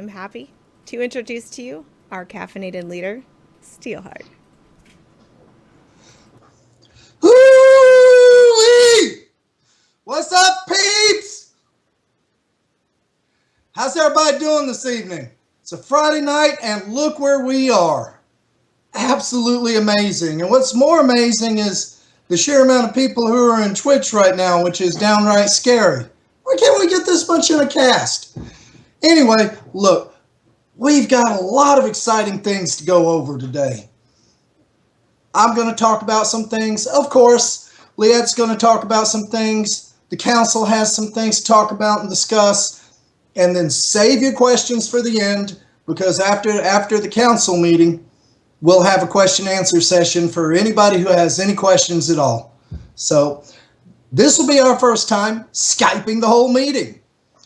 happy to introduce to you our caffeinated leader, Steelheart. Hoo-wee! What's up, peeps? How's everybody doing this evening? It's a Friday night, and look where we are. Absolutely amazing. And what's more amazing is the sheer amount of people who are in Twitch right now, which is downright scary. Why can't we get this much in a cast? Anyway, look, we've got a lot of exciting things to go over today. I'm going to talk about some things. Of course, Liette's going to talk about some things. The council has some things to talk about and discuss. And then save your questions for the end, because after the council meeting, we'll have a question and answer session for anybody who has any questions at all. So this will be our first time Skyping the whole meeting.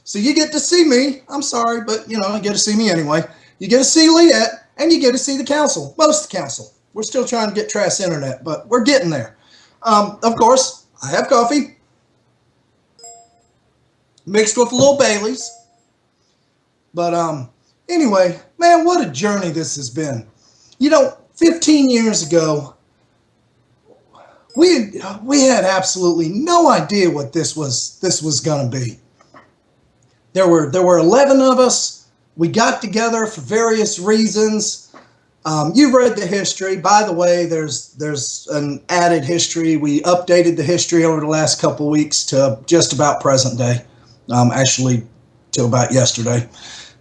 So you get to see me. I'm sorry, but you get to see me anyway. You get to see Liette, and you get to see the council, most of the council. We're still trying to get Trash Internet, but we're getting there. Of course, I have coffee mixed with a little Bailey's. But anyway, man, what a journey this has been. 15 years ago, we had absolutely no idea what this was going to be. There were 11 of us. We got together for various reasons. You've read the history. By the way, there's an added history. We updated the history over the last couple weeks to just about present day. Actually, till about yesterday.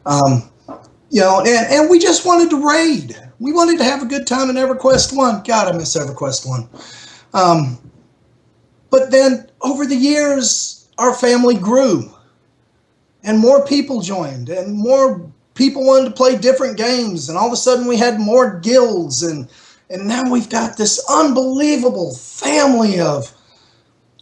And we just wanted to raid. We wanted to have a good time in EverQuest 1. God, I miss EverQuest 1. But then over the years, our family grew. And more people joined, and more people wanted to play different games, and all of a sudden we had more guilds, and now we've got this unbelievable family of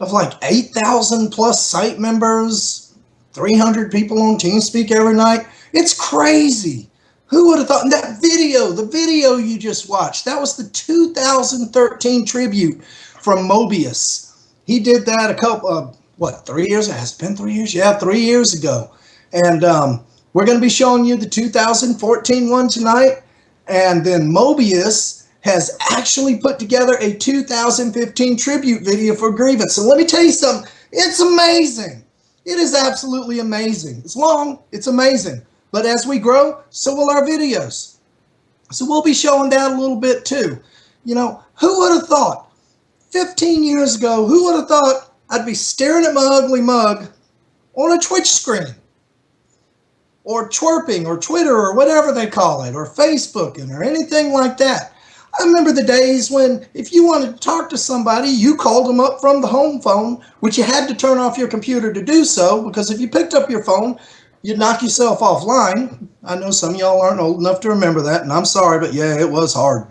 like 8,000 plus site members, 300 people on TeamSpeak every night. It's crazy. Who would have thought? And that the video you just watched, that was the 2013 tribute from Mobius. He did that a couple of, 3 years? Has it been 3 years? Yeah, 3 years ago. And we're going to be showing you the 2014 one tonight. And then Mobius has actually put together a 2015 tribute video for Grievance. So let me tell you something. It's amazing. It is absolutely amazing. It's long. It's amazing. But as we grow, so will our videos. So we'll be showing that a little bit too. Who would have thought 15 years ago, who would have thought I'd be staring at my ugly mug on a Twitch screen, or twerping, or Twitter, or whatever they call it, or Facebooking, or anything like that. I remember the days when if you wanted to talk to somebody, you called them up from the home phone, which you had to turn off your computer to do so, because if you picked up your phone, you'd knock yourself offline. I know some of y'all aren't old enough to remember that, and I'm sorry, but yeah, it was hard.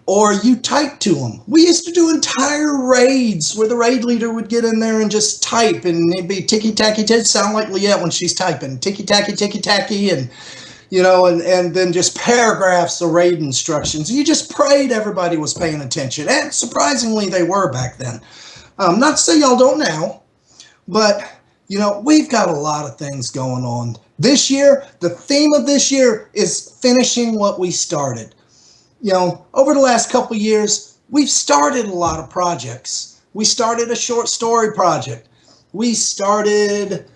Or you type to them. We used to do entire raids where the raid leader would get in there and just type, and it'd be ticky-tacky. It'd sound like Liette when she's typing. Ticky-tacky, and and then just paragraphs of raid instructions. You just prayed everybody was paying attention, and surprisingly they were back then. Not to say y'all don't now, but we've got a lot of things going on. This year, the theme of this year is finishing what we started. Over the last couple years, we've started a lot of projects. We started a short story project. We started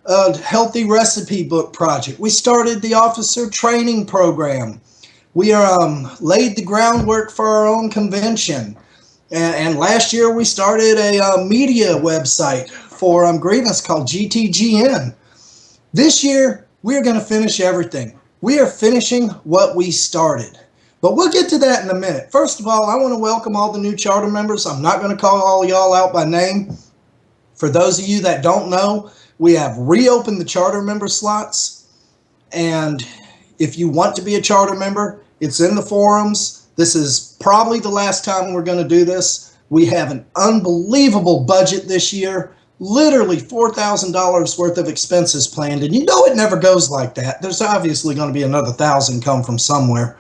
a healthy recipe book project. We started the officer training program. We laid the groundwork for our own convention. And last year, we started a media website for Grievance called GTGN. This year, we're going to finish everything. We are finishing what we started. But we'll get to that in a minute. First of all, I want to welcome all the new charter members. I'm not going to call all y'all out by name. For those of you that don't know, we have reopened the charter member slots. And if you want to be a charter member, it's in the forums. This is probably the last time we're going to do this. We have an unbelievable budget this year. Literally $4,000 worth of expenses planned. And it never goes like that. There's obviously going to be another $1,000 come from somewhere.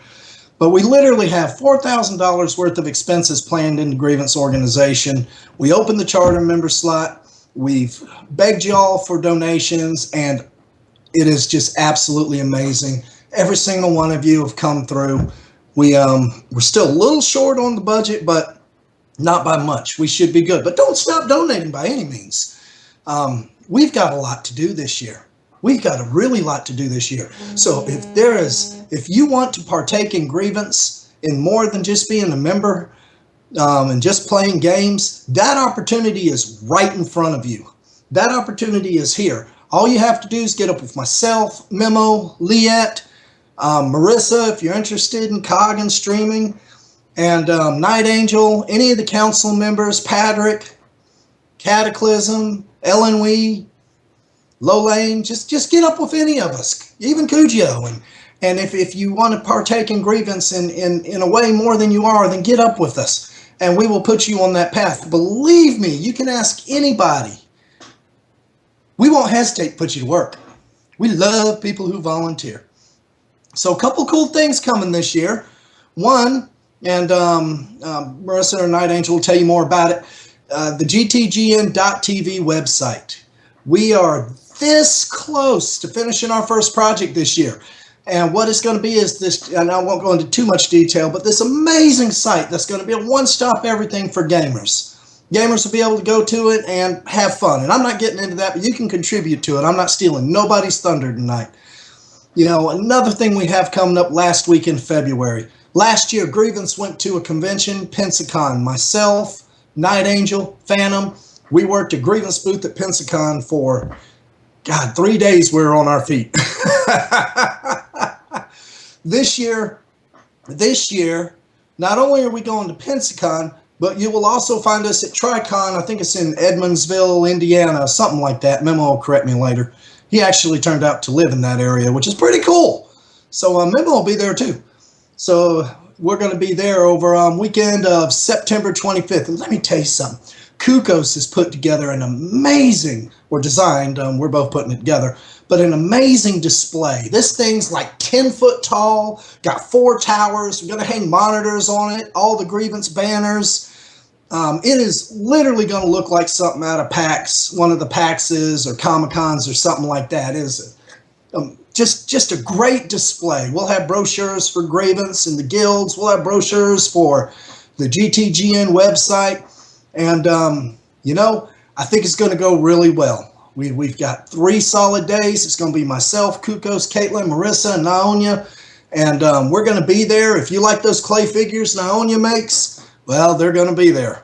But we literally have $4,000 worth of expenses planned in the Grievance organization. We opened the charter member slot. We've begged y'all for donations, and It is just absolutely amazing. Every single one of you have come through. We're still a little short on the budget, but not by much. We should be good. But don't stop donating by any means. We've got a lot to do this year. We've got a really lot to do this year. So if you want to partake in Grievance in more than just being a member and just playing games, that opportunity is right in front of you. That opportunity is here. All you have to do is get up with myself, Memo, Liette, Marissa, if you're interested in COG and streaming, and Night Angel, any of the council members, Patrick, Cataclysm, Ellen Wee, Lolane, just get up with any of us, even Cujo. And if you want to partake in Grievance in a way more than you are, then get up with us, and we will put you on that path. Believe me, you can ask anybody. We won't hesitate to put you to work. We love people who volunteer. So a couple cool things coming this year. One, and Marissa or Night Angel will tell you more about it, the GTGN.TV website. We are this close to finishing our first project this year. And what it's going to be is this, and I won't go into too much detail, but this amazing site that's going to be a one-stop everything for gamers. Gamers will be able to go to it and have fun. And I'm not getting into that, but you can contribute to it. I'm not stealing nobody's thunder tonight. You know, another thing we have coming up last week in February. Last year, Grievance went to a convention, Pensacon. Myself, Night Angel, Phantom, we worked a Grievance booth at Pensacon for, 3 days we were on our feet. This year, not only are we going to Pensacon, but you will also find us at Tricon. I think it's in Edmondsville, Indiana, something like that. Memo will correct me later. He actually turned out to live in that area, which is pretty cool. So Memo will be there too. So we're going to be there over weekend of September 25th. And let me tell you something. Kukos has put together an amazing, or designed, we're both putting it together, but an amazing display. This thing's like 10 foot tall, got 4 towers. We're going to hang monitors on it, all the Grievance banners. It is literally going to look like something out of PAX, one of the PAXs or Comic-Cons or something like that. It is just a great display. We'll have brochures for Grievance and the guilds. We'll have brochures for the GTGN website. And, I think it's going to go really well. We've got 3 solid days. It's going to be myself, Kukos, Caitlin, Marissa, and Naonya. And we're going to be there. If you like those clay figures Naonya makes, well, they're going to be there.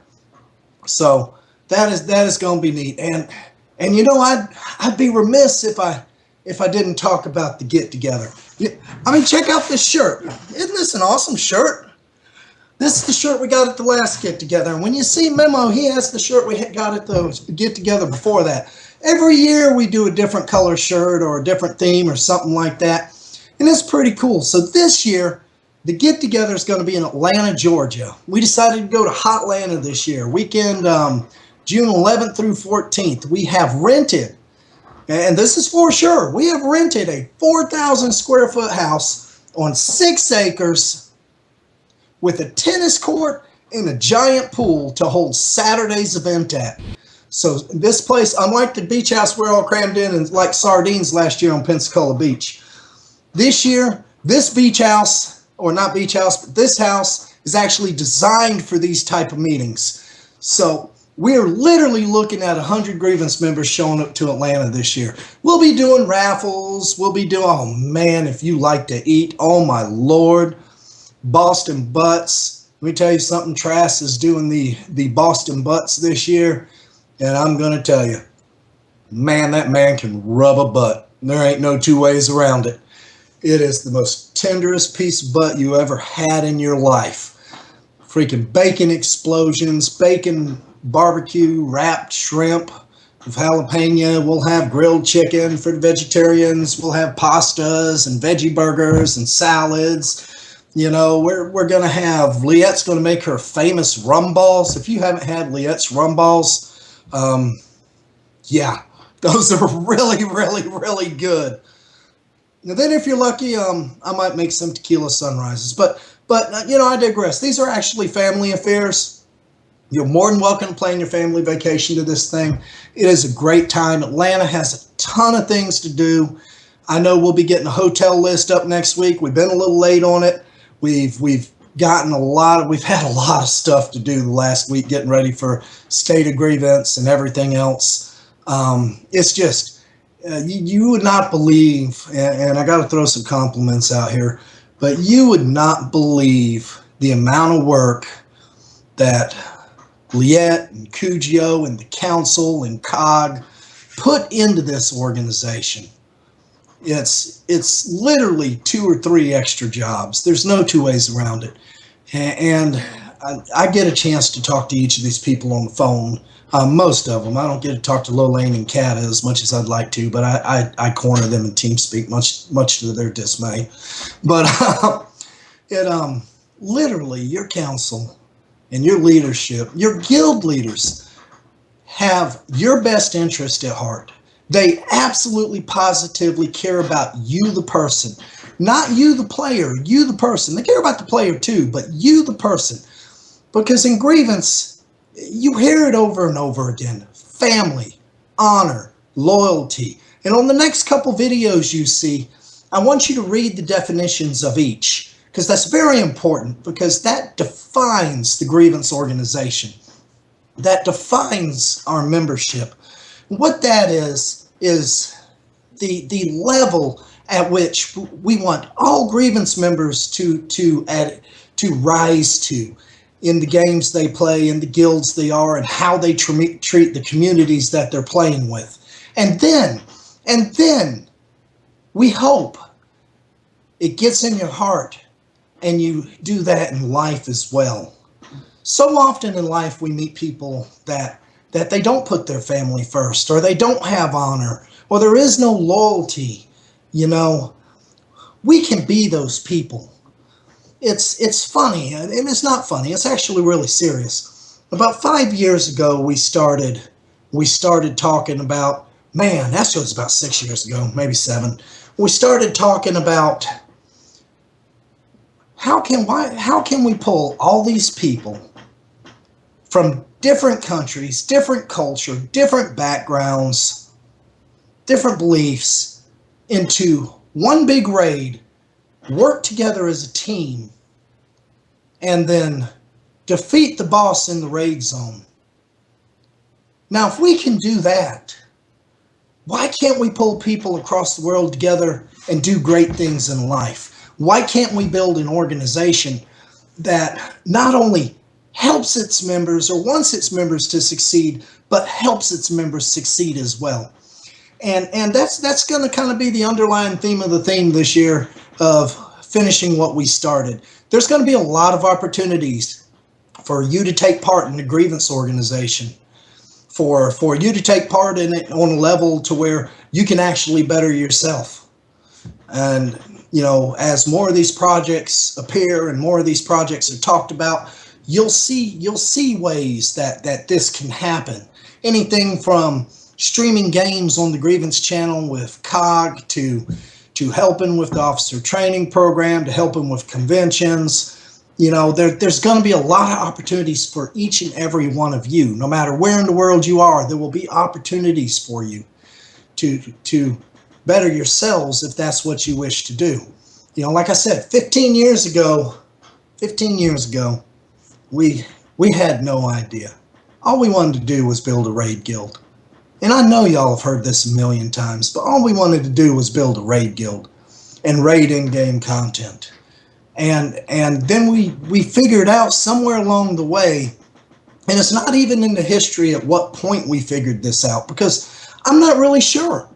So that is going to be neat. And I'd be remiss if I didn't talk about the get together. I mean, check out this shirt. Isn't this an awesome shirt? This is the shirt we got at the last get together. And when you see Memo, he has the shirt we got at the get together before that. Every year we do a different color shirt or a different theme or something like that. And it's pretty cool. So this year, the get together is going to be in Atlanta, Georgia. We decided to go to Hotlanta this year, weekend June 11th through 14th. We have rented, and this is for sure, we have rented a 4,000 square foot house on 6 acres with a tennis court and a giant pool to hold Saturday's event at. So this place, unlike the beach house we're all crammed in and like sardines last year on Pensacola Beach, this year, this beach house, or not beach house, but this house is actually designed for these type of meetings. So we're literally looking at 100 Grievance members showing up to Atlanta this year. We'll be doing raffles. We'll be doing, oh man, if you like to eat, oh my Lord, Boston Butts. Let me tell you something, Trask is doing the Boston Butts this year, and I'm going to tell you, man, that man can rub a butt. There ain't no 2 ways around it. It is the most tenderest piece of butt you ever had in your life. Freaking bacon explosions, bacon barbecue, wrapped shrimp with jalapeno. We'll have grilled chicken for the vegetarians. We'll have pastas and veggie burgers and salads. We're going to have, Liette's going to make her famous rum balls. If you haven't had Liette's rum balls, yeah, those are really, really, really good. And then if you're lucky, I might make some tequila sunrises. But I digress. These are actually family affairs. You're more than welcome to plan your family vacation to this thing. It is a great time. Atlanta has a ton of things to do. I know we'll be getting a hotel list up next week. We've been a little late on it. We've gotten we've had a lot of stuff to do the last week getting ready for State of Grievance and everything else. It's just, you would not believe, and I got to throw some compliments out here, but you would not believe the amount of work that Liette and Cugio and the council and COG put into this organization. It's literally 2 or 3 extra jobs. There's no two ways around it. And I get a chance to talk to each of these people on the phone. Most of them. I don't get to talk to Lolaine and Kata as much as I'd like to, but I corner them in TeamSpeak much to their dismay. But literally, your council and your leadership, your guild leaders, have your best interest at heart. They absolutely positively care about you, the person, not you, the player, you, the person. They care about the player too, but you, the person. Because in Grievance, you hear it over and over again: family, honor, loyalty. And on the next couple videos you see, I want you to read the definitions of each, because that's very important, because that defines the Grievance organization. That defines our membership. What that is the level at which we want all Grievance members to rise to in the games they play, in the guilds they are, and how they treat the communities that they're playing with. And then we hope it gets in your heart and you do that in life as well. So often in life we meet people that they don't put their family first, or they don't have honor, or there is no loyalty. You know, we can be those people. It's funny, and it's not funny. It's actually really serious. About 5 years ago, we started talking about, man, that was about 6 years ago, maybe 7. We started talking about how can we pull all these people from different countries, different culture, different backgrounds, different beliefs into one big raid, work together as a team, and then defeat the boss in the raid zone. Now, if we can do that, why can't we pull people across the world together and do great things in life? Why can't we build an organization that not only helps its members or wants its members to succeed, but helps its members succeed as well? And that's going to kind of be the underlying theme of the theme this year of finishing what we started. There's going to be a lot of opportunities for you to take part in the Grievance organization, for you to take part in it on a level to where you can actually better yourself. And, you know, as more of these projects appear and more of these projects are talked about, you'll see ways that this can happen. Anything from streaming games on the Grievance channel with COG to helping with the officer training program, to helping with conventions. You know, there's going to be a lot of opportunities for each and every one of you. No matter where in the world you are, there will be opportunities for you to better yourselves if that's what you wish to do. You know, like I said, 15 years ago, we had no idea. All we wanted to do was build a raid guild. And I know y'all have heard this a million times, but all we wanted to do was build a raid guild and raid in-game content. And then we figured out somewhere along the way, and it's not even in the history at what point we figured this out, because I'm not really sure.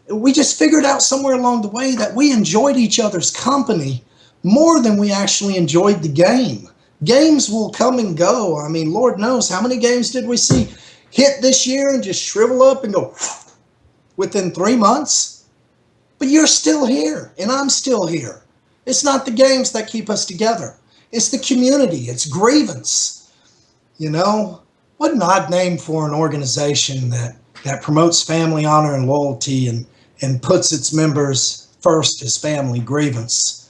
We just figured out somewhere along the way that we enjoyed each other's company more than we actually enjoyed the game. Games will come and go. I mean, Lord knows how many games did we see hit this year and just shrivel up and go within 3 months? But you're still here, and I'm still here. It's not the games that keep us together. It's the community. It's Grievance. You know, what an odd name for an organization that promotes family, honor, and loyalty and puts its members first as family. Grievance.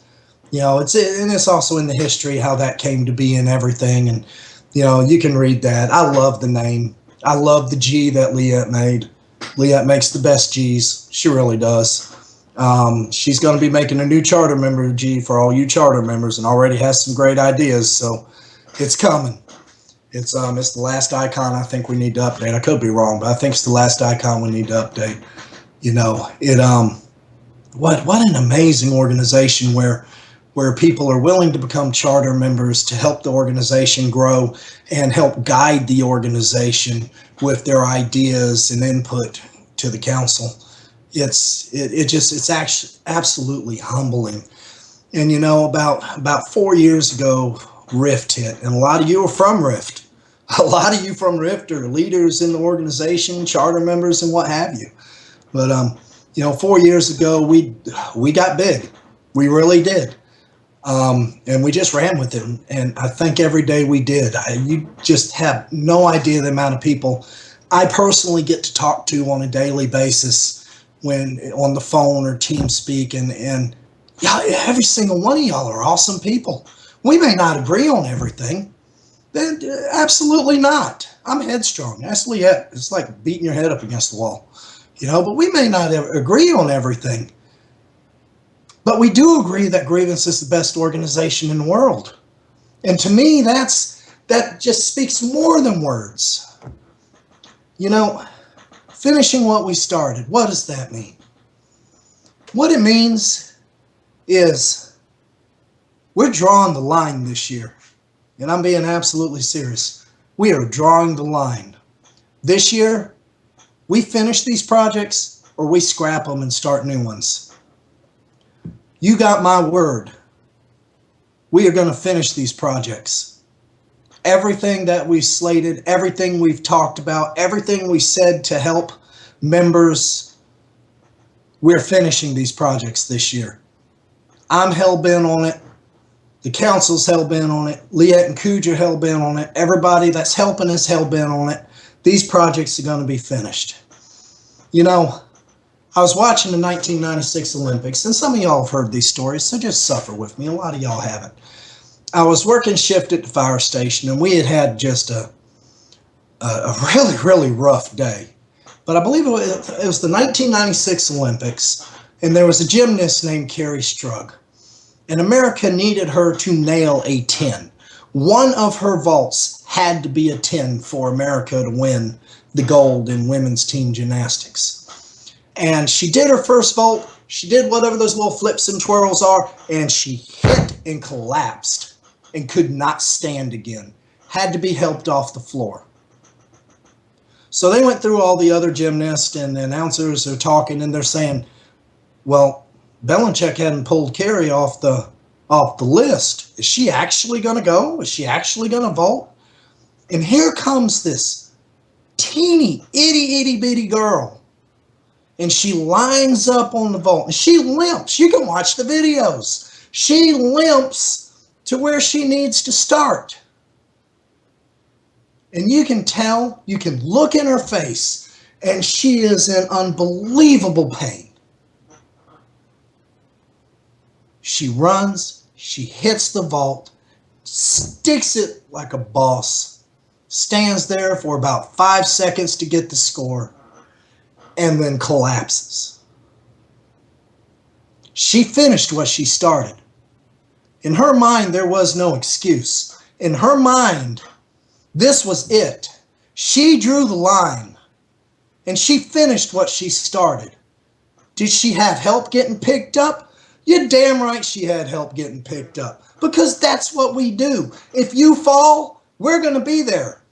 You know, it's also in the history how that came to be and everything. And, you know, you can read that. I love the name. I love the G that Liette made. Liette makes the best Gs. She really does. She's going to be making a new charter member, G, for all you charter members, and already has some great ideas. So it's coming. It's the last icon I think we need to update. I could be wrong, but I think it's the last icon we need to update. You know, what an amazing organization where people are willing to become charter members to help the organization grow and help guide the organization with their ideas and input to the council. It's actually absolutely humbling. And you know, about 4 years ago, Rift hit, and a lot of you are from Rift. A lot of you from Rift are leaders in the organization, charter members, and what have you. But you know, 4 years ago, we got big. We really did. And we just ran with it. And I think every day we did. You just have no idea the amount of people I personally get to talk to on a daily basis when on the phone or TeamSpeak. And yeah, every single one of y'all are awesome people. We may not agree on everything. Absolutely not. I'm headstrong. That's Liette. It's like beating your head up against the wall. You know, but we may not agree on everything. But we do agree that Grievance is the best organization in the world. And to me, that just speaks more than words. You know, finishing what we started, what does that mean? What it means is we're drawing the line this year. And I'm being absolutely serious. We are drawing the line. This year, we finish these projects or we scrap them and start new ones. You got my word. We are going to finish these projects. Everything that we slated, everything we've talked about, everything we said to help members, we're finishing these projects this year. I'm hell-bent on it. The council's hell-bent on it. Liette and Kuja hell-bent on it. Everybody that's helping is hell-bent on it. These projects are going to be finished. You know, I was watching the 1996 Olympics, and some of y'all have heard these stories, so just suffer with me. A lot of y'all haven't. I was working shift at the fire station, and we had just a really, really rough day. But I believe it was the 1996 Olympics, and there was a gymnast named Carrie Strug. And America needed her to nail a 10. One of her vaults had to be a 10 for America to win the gold in women's team gymnastics. And she did her first vault. She did whatever those little flips and twirls are, and she hit and collapsed and could not stand again. Had to be helped off the floor. So they went through all the other gymnasts, and the announcers are talking, and they're saying, well, Belichick hadn't pulled Carrie off the list. Is she actually going to go? Is she actually going to vault? And here comes this teeny, itty bitty girl. And she lines up on the vault. And she limps. You can watch the videos. She limps to where she needs to start. And you can tell, you can look in her face, and she is in unbelievable pain. She runs, she hits the vault, sticks it like a boss, stands there for about 5 seconds to get the score, and then collapses. She finished what she started. In her mind, there was no excuse. In her mind, this was it. She drew the line, and she finished what she started. Did she have help getting picked up? You're damn right she had help getting picked up, because that's what we do. If you fall, we're going to be there.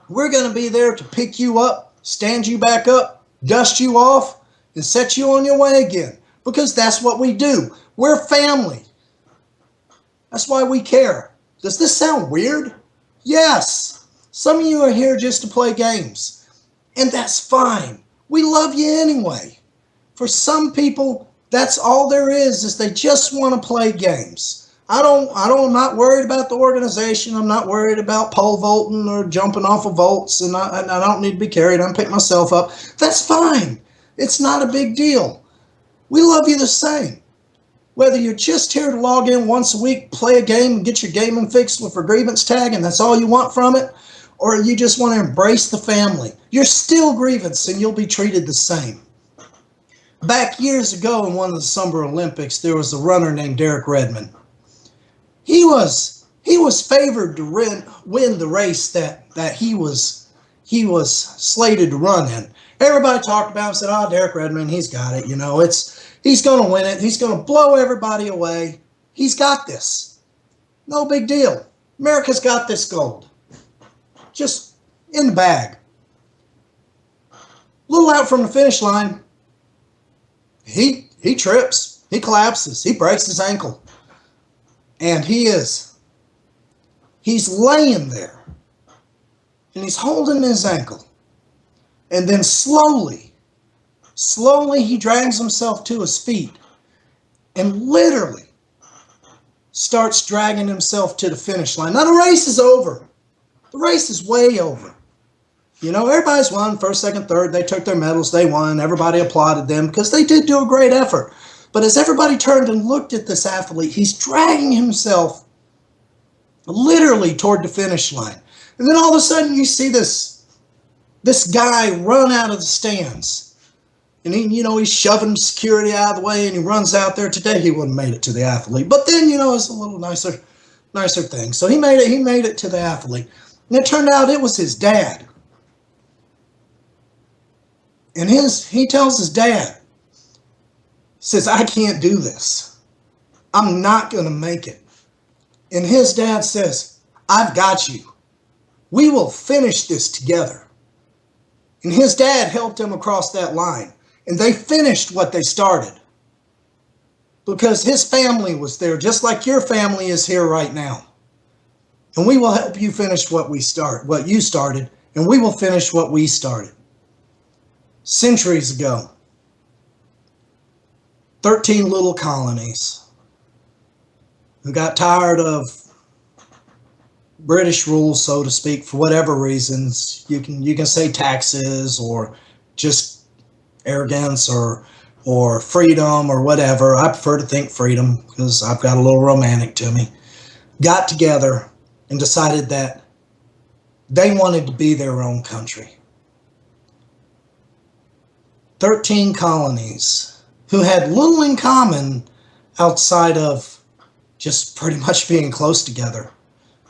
We're going to be there to pick you up, stand you back up, dust you off, and set you on your way again, because that's what we do. We're family. That's why we care. Does this sound weird? Yes. Some of you are here just to play games, and that's fine. We love you anyway. For some people, that's all there is they just want to play games. I'm not worried about the organization. I'm not worried about pole vaulting or jumping off of vaults, and I don't need to be carried. I can pick myself up. That's fine. It's not a big deal. We love you the same. Whether you're just here to log in once a week, play a game, and get your gaming fixed with a Grievance tag, and that's all you want from it, or you just want to embrace the family, you're still Grievance, and you'll be treated the same. Back years ago in one of the Summer Olympics, there was a runner named Derek Redmond. He was favored to win the race that he was slated to run in. Everybody talked about him, said, "Oh, Derek Redmond, he's got it. He's going to win it. He's going to blow everybody away. He's got this. No big deal. America's got this gold. Just in the bag." A little out from the finish line, he trips, he collapses, he breaks his ankle, and he's laying there, and he's holding his ankle, and then slowly he drags himself to his feet, and literally starts dragging himself to the finish line. Now the race is over. The race is way over. Everybody's won, first, second, third. They took their medals. They won. Everybody applauded them because they did do a great effort. But as everybody turned and looked at this athlete, he's dragging himself literally toward the finish line. And then all of a sudden you see this guy run out of the stands. And he's shoving security out of the way, and he runs out there. Today he wouldn't have made it to the athlete. But then, it's a little nicer thing. So he made it to the athlete. And it turned out it was his dad. And he tells his dad, says, "I can't do this. I'm not going to make it." And his dad says, "I've got you. We will finish this together." And his dad helped him across that line. And they finished what they started. Because his family was there, just like your family is here right now. And we will help you finish what you started, and we will finish what we started. Centuries ago, 13 little colonies who got tired of British rule, so to speak, for whatever reasons. You can say taxes or just arrogance or freedom or whatever. I prefer to think freedom because I've got a little romantic to me. Got together and decided that they wanted to be their own country. 13 colonies who had little in common outside of just pretty much being close together.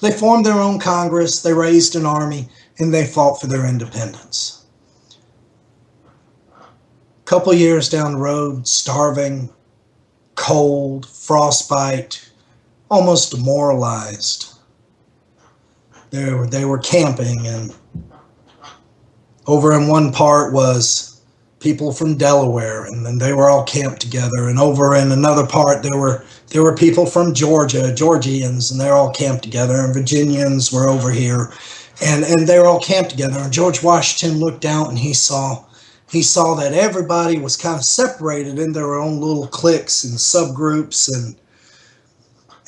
They formed their own Congress, they raised an army, and they fought for their independence. A couple years down the road, starving, cold, frostbite, almost demoralized. They were camping, and over in one part was people from Delaware, and then they were all camped together. And over in another part, there were people from Georgia, Georgians, and they're all camped together. And Virginians were over here, and they were all camped together. And George Washington looked out, and he saw that everybody was kind of separated in their own little cliques and subgroups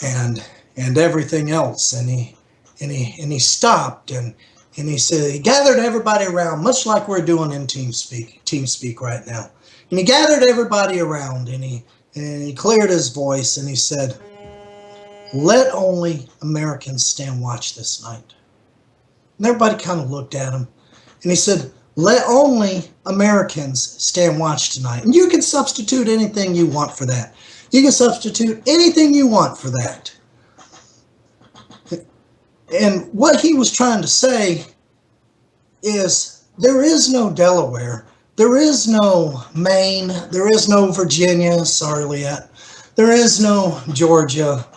and everything else. And he stopped and he said, he gathered everybody around, much like we're doing in TeamSpeak right now. And he gathered everybody around, and he cleared his voice, and he said, "Let only Americans stand watch this night." And everybody kind of looked at him, and he said, "Let only Americans stand watch tonight." And you can substitute anything you want for that. You can substitute anything you want for that. And what he was trying to say is there is no Delaware, there is no Maine, there is no Virginia, sorry Leanne, there is no Georgia.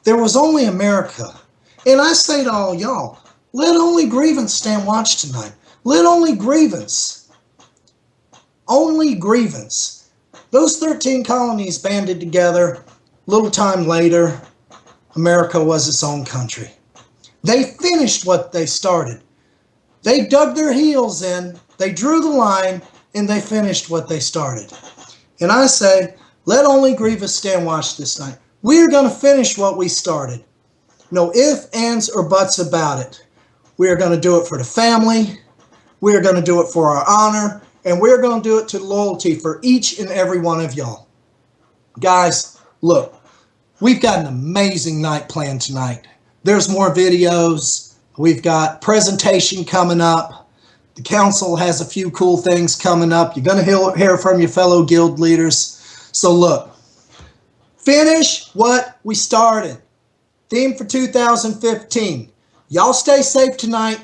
There was only America. And I say to all y'all, let only Grievance stand watch tonight. Let only Grievance. Only Grievance. Those 13 colonies banded together. Little time later, America was its own country. They finished what they started. They dug their heels in, they drew the line, and they finished what they started. And I say, let only Grievance stand watch this night. We're going to finish what we started. No ifs, ands, or buts about it. We are going to do it for the family. We are going to do it for our honor. And we're going to do it to loyalty for each and every one of y'all. Guys, look, we've got an amazing night planned tonight. There's more videos. We've got presentation coming up. The council has a few cool things coming up. You're going to hear from your fellow guild leaders. So look, finish what we started. Theme for 2015. Y'all stay safe tonight.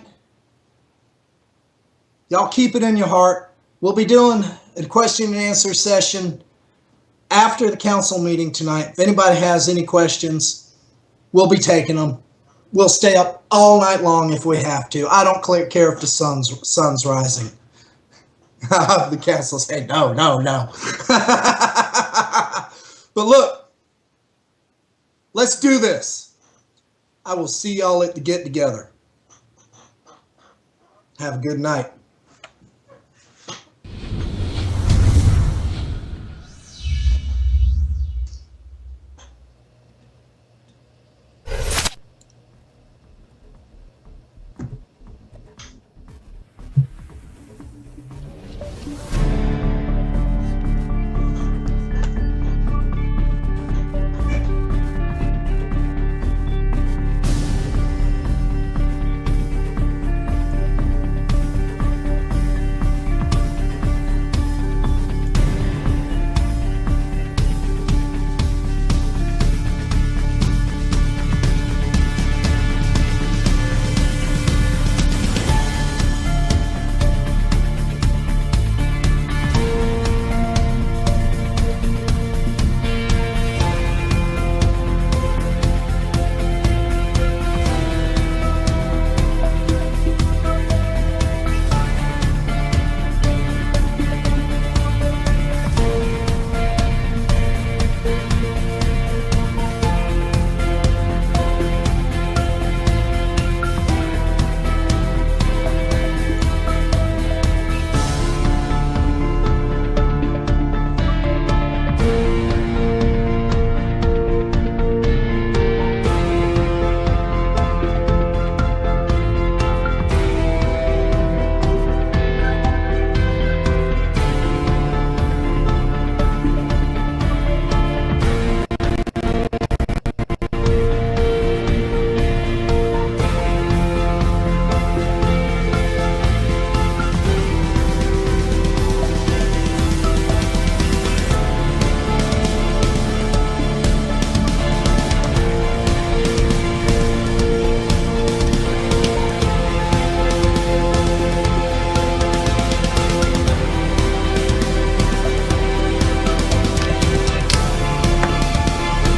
Y'all keep it in your heart. We'll be doing a question and answer session after the council meeting tonight. If anybody has any questions, we'll be taking them. We'll stay up all night long if we have to. I don't care if the sun's rising. The council say no. But look, let's do this. I will see y'all at the get together. Have a good night.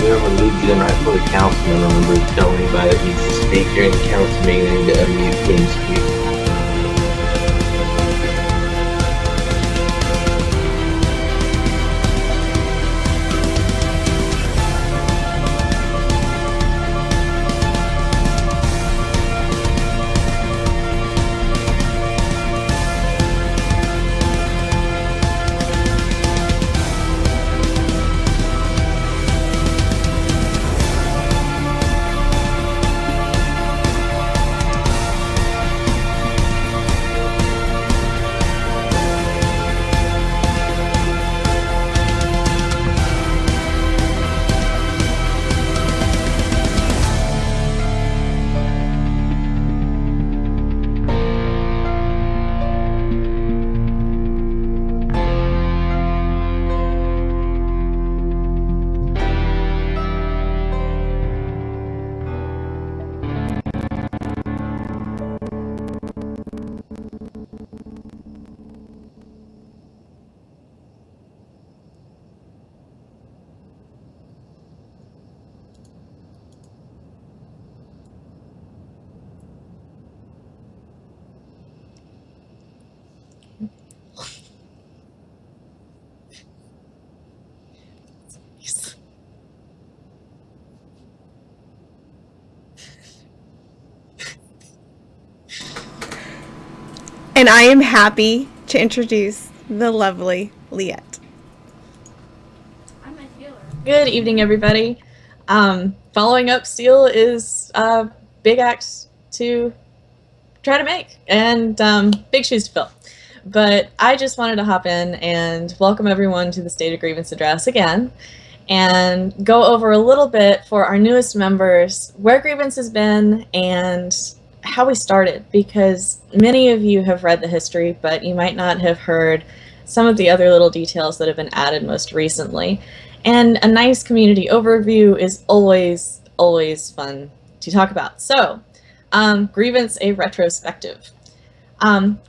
Whoever leads in right for the councilman, remember to tell anybody that needs to speak during the council meeting to unmute TeamSpeak. And I am happy to introduce the lovely Liette. Good evening, everybody. Following up Steel is a big act to try to make, and big shoes to fill. But I just wanted to hop in and welcome everyone to the State of Grievance address again, and go over a little bit for our newest members where Grievance has been and how we started, because many of you have read the history, but you might not have heard some of the other little details that have been added most recently. And a nice community overview is always, always fun to talk about. So, Grievance, a retrospective.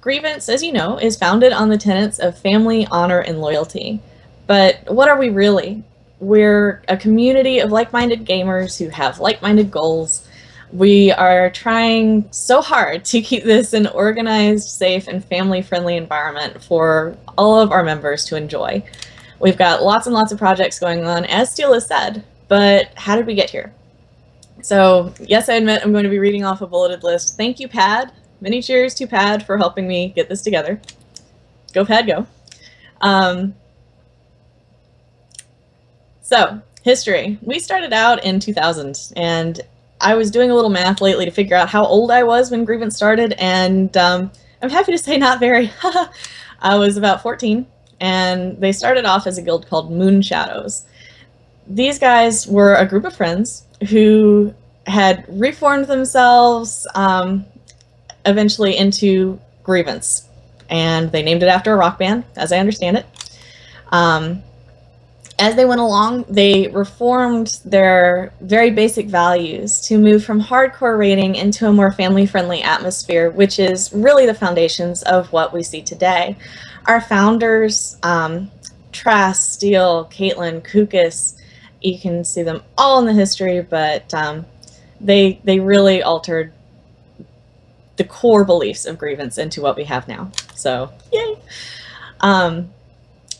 Grievance, as you know, is founded on the tenets of family, honor, and loyalty. But what are we really? We're a community of like-minded gamers who have like-minded goals. We are trying so hard to keep this an organized, safe, and family-friendly environment for all of our members to enjoy. We've got lots and lots of projects going on, as Steele has said, but how did we get here? So, yes, I admit I'm going to be reading off a bulleted list. Thank you, Pad. Many cheers to Pad for helping me get this together. Go, Pad, go. So, history. We started out in 2000, and I was doing a little math lately to figure out how old I was when Grievance started, and I'm happy to say not very. I was about 14, and they started off as a guild called Moon Shadows. These guys were a group of friends who had reformed themselves eventually into Grievance, and they named it after a rock band, as I understand it. As they went along, they reformed their very basic values to move from hardcore raiding into a more family-friendly atmosphere, which is really the foundations of what we see today. Our founders, Trass, Steele, Caitlin, Kukas, you can see them all in the history, but they really altered the core beliefs of Grievance into what we have now. So, yay!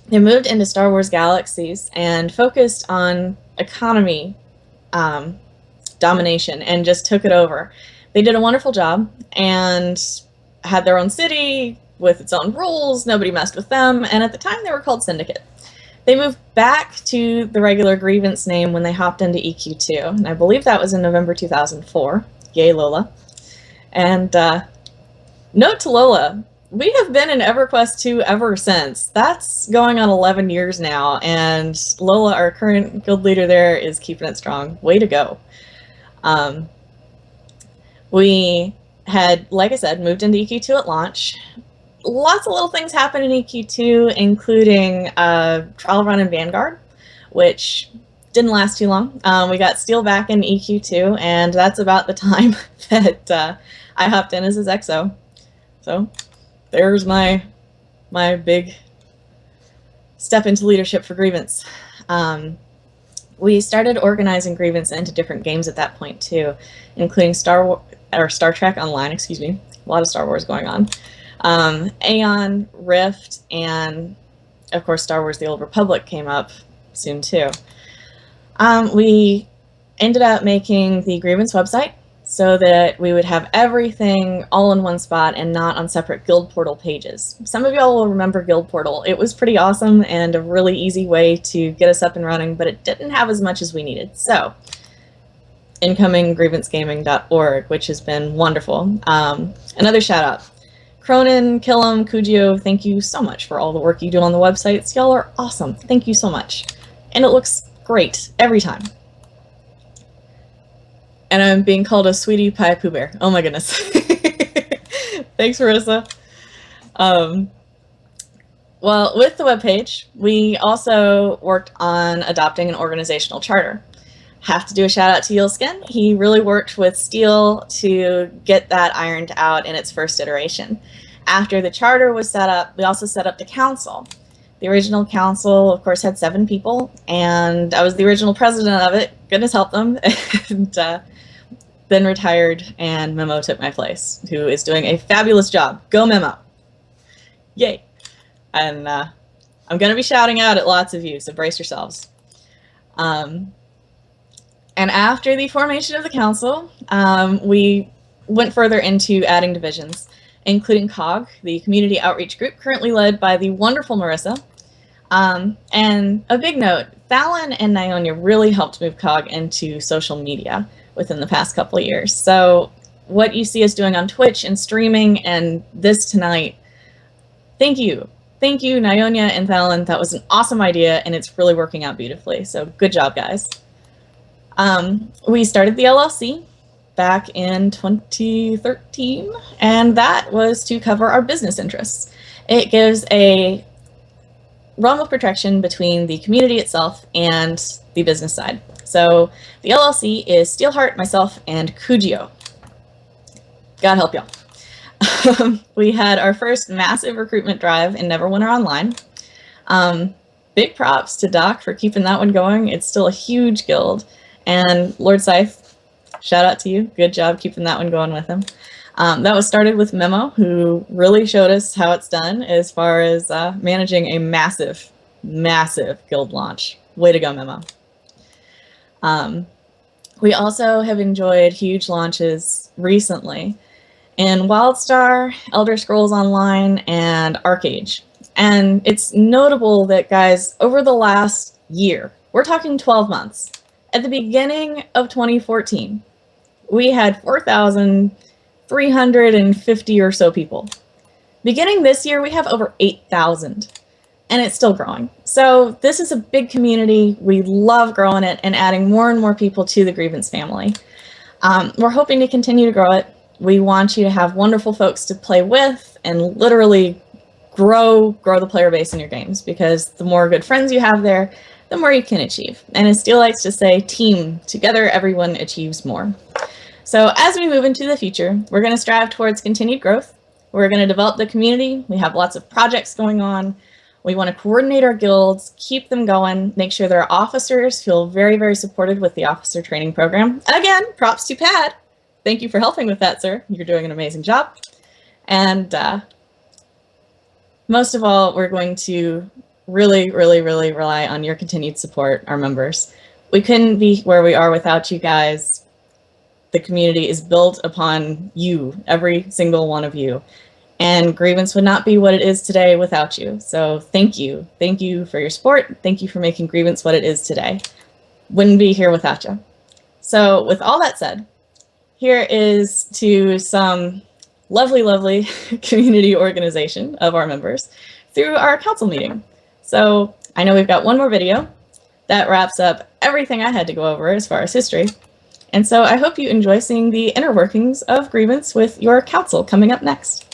They moved into Star Wars Galaxies and focused on economy domination and just took it over. They did a wonderful job and had their own city with its own rules. Nobody messed with them. And at the time, they were called Syndicate. They moved back to the regular Grievance name when they hopped into EQ2. And I believe that was in November 2004. Yay, Lola. And note to Lola, we have been in EverQuest 2 ever since. That's going on 11 years now, and Lola, our current guild leader there, is keeping it strong. Way to go. We had, like I said, moved into EQ2 at launch. Lots of little things happened in EQ2, including Trial Run in Vanguard, which didn't last too long. We got Steele back in EQ2, and that's about the time that I hopped in as his XO. So there's my big step into leadership for Grievance. We started organizing Grievance into different games at that point too, including Star Trek Online, excuse me, a lot of Star Wars going on, Aeon, Rift, and of course Star Wars The Old Republic came up soon too. We ended up making the Grievance website so that we would have everything all in one spot and not on separate guild portal pages. Some of y'all will remember guild portal. It was pretty awesome and a really easy way to get us up and running, but it didn't have as much as we needed. So incoming grievancegaming.org, which has been wonderful. Another shout out. Cronin, Killam, Kujio, thank you so much for all the work you do on the websites. Y'all are awesome. Thank you so much. And it looks great every time. And I'm being called a sweetie pie Pooh Bear. Oh my goodness. Thanks, Marissa. Well, with the webpage, we also worked on adopting an organizational charter. Have to do a shout out to Yilskin. He really worked with Steele to get that ironed out in its first iteration. After the charter was set up, we also set up the council. The original council, of course, had 7 people, and I was the original president of it. Goodness help them. And then retired, and Memo took my place, who is doing a fabulous job. Go Memo. Yay. And I'm going to be shouting out at lots of you, so brace yourselves. And after the formation of the council, we went further into adding divisions, including COG, the community outreach group currently led by the wonderful Marissa. And a big note, Fallon and Nionia really helped move COG into social media within the past couple of years. So what you see us doing on Twitch and streaming and this tonight, thank you. Thank you, Nionia and Fallon. That was an awesome idea, and it's really working out beautifully. So good job, guys. We started the LLC. back in 2013, and that was to cover our business interests. It gives a realm of protection between the community itself and the business side. So the LLC is Steelheart, myself, and Kujio. God help y'all. We had our first massive recruitment drive in Neverwinter Online. Big props to Doc for keeping that one going. It's still a huge guild. And Lord Scythe, shout out to you. Good job keeping that one going with him. That was started with Memo, who really showed us how it's done as far as managing a massive, massive guild launch. Way to go, Memo. We also have enjoyed huge launches recently in WildStar, Elder Scrolls Online, and ArcAge. And it's notable that, guys, over the last year, we're talking 12 months, at the beginning of 2014, we had 4,350 or so people. Beginning this year, we have over 8,000, and it's still growing. So this is a big community. We love growing it and adding more and more people to the Grievance family. We're hoping to continue to grow it. We want you to have wonderful folks to play with and literally grow the player base in your games, because the more good friends you have there, the more you can achieve. And as Steel likes to say, team, together everyone achieves more. So as we move into the future, we're going to strive towards continued growth. We're going to develop the community. We have lots of projects going on. We want to coordinate our guilds, keep them going, make sure their officers feel very, very supported with the officer training program. Again, props to Pad. Thank you for helping with that, sir. You're doing an amazing job. And most of all, we're going to really, really, really rely on your continued support, our members. We couldn't be where we are without you guys. The community is built upon you, every single one of you. And Grievance would not be what it is today without you. So thank you. Thank you for your support. Thank you for making Grievance what it is today. Wouldn't be here without you. So with all that said, here is to some lovely, lovely community organization of our members through our council meeting. So I know we've got one more video that wraps up everything I had to go over as far as history. And so I hope you enjoy seeing the inner workings of Grievance with your council coming up next.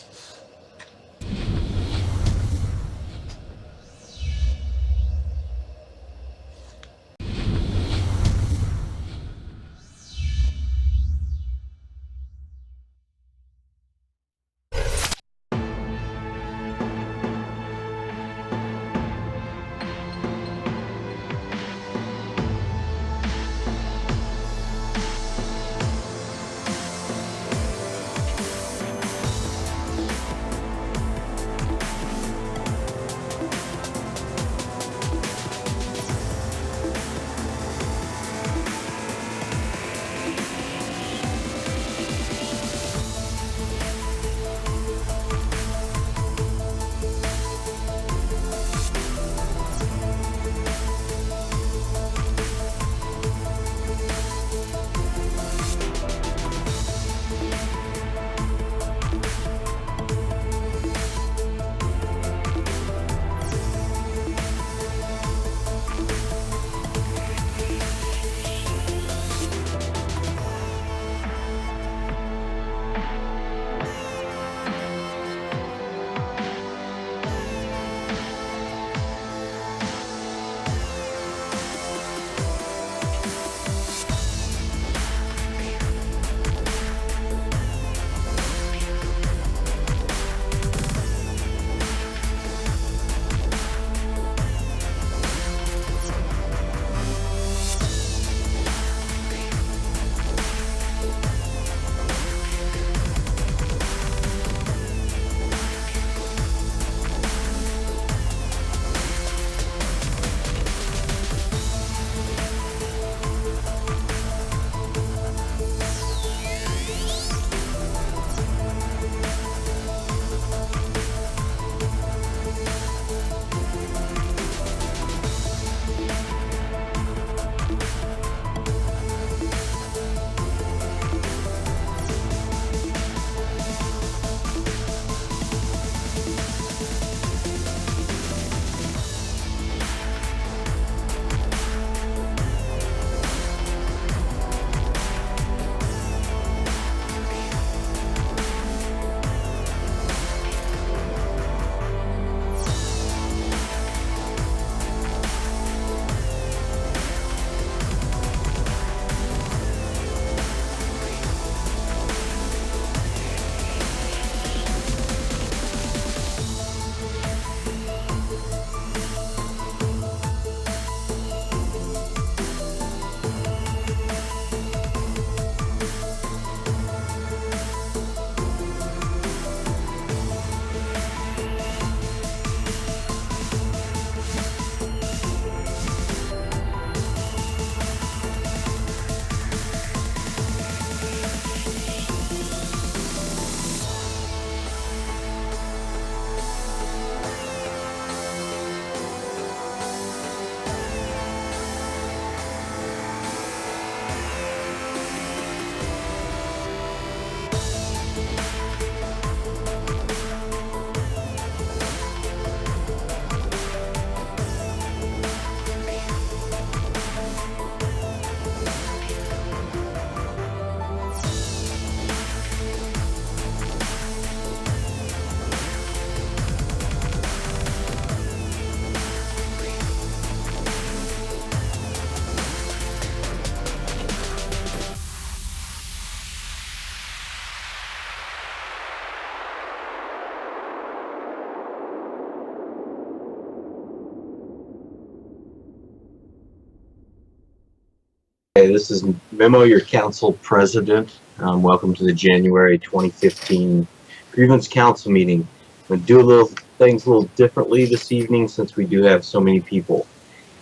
this is Memo, your council president. Welcome to the January 2015 Grievance Council meeting. I'm going to do things a little differently this evening since we do have so many people.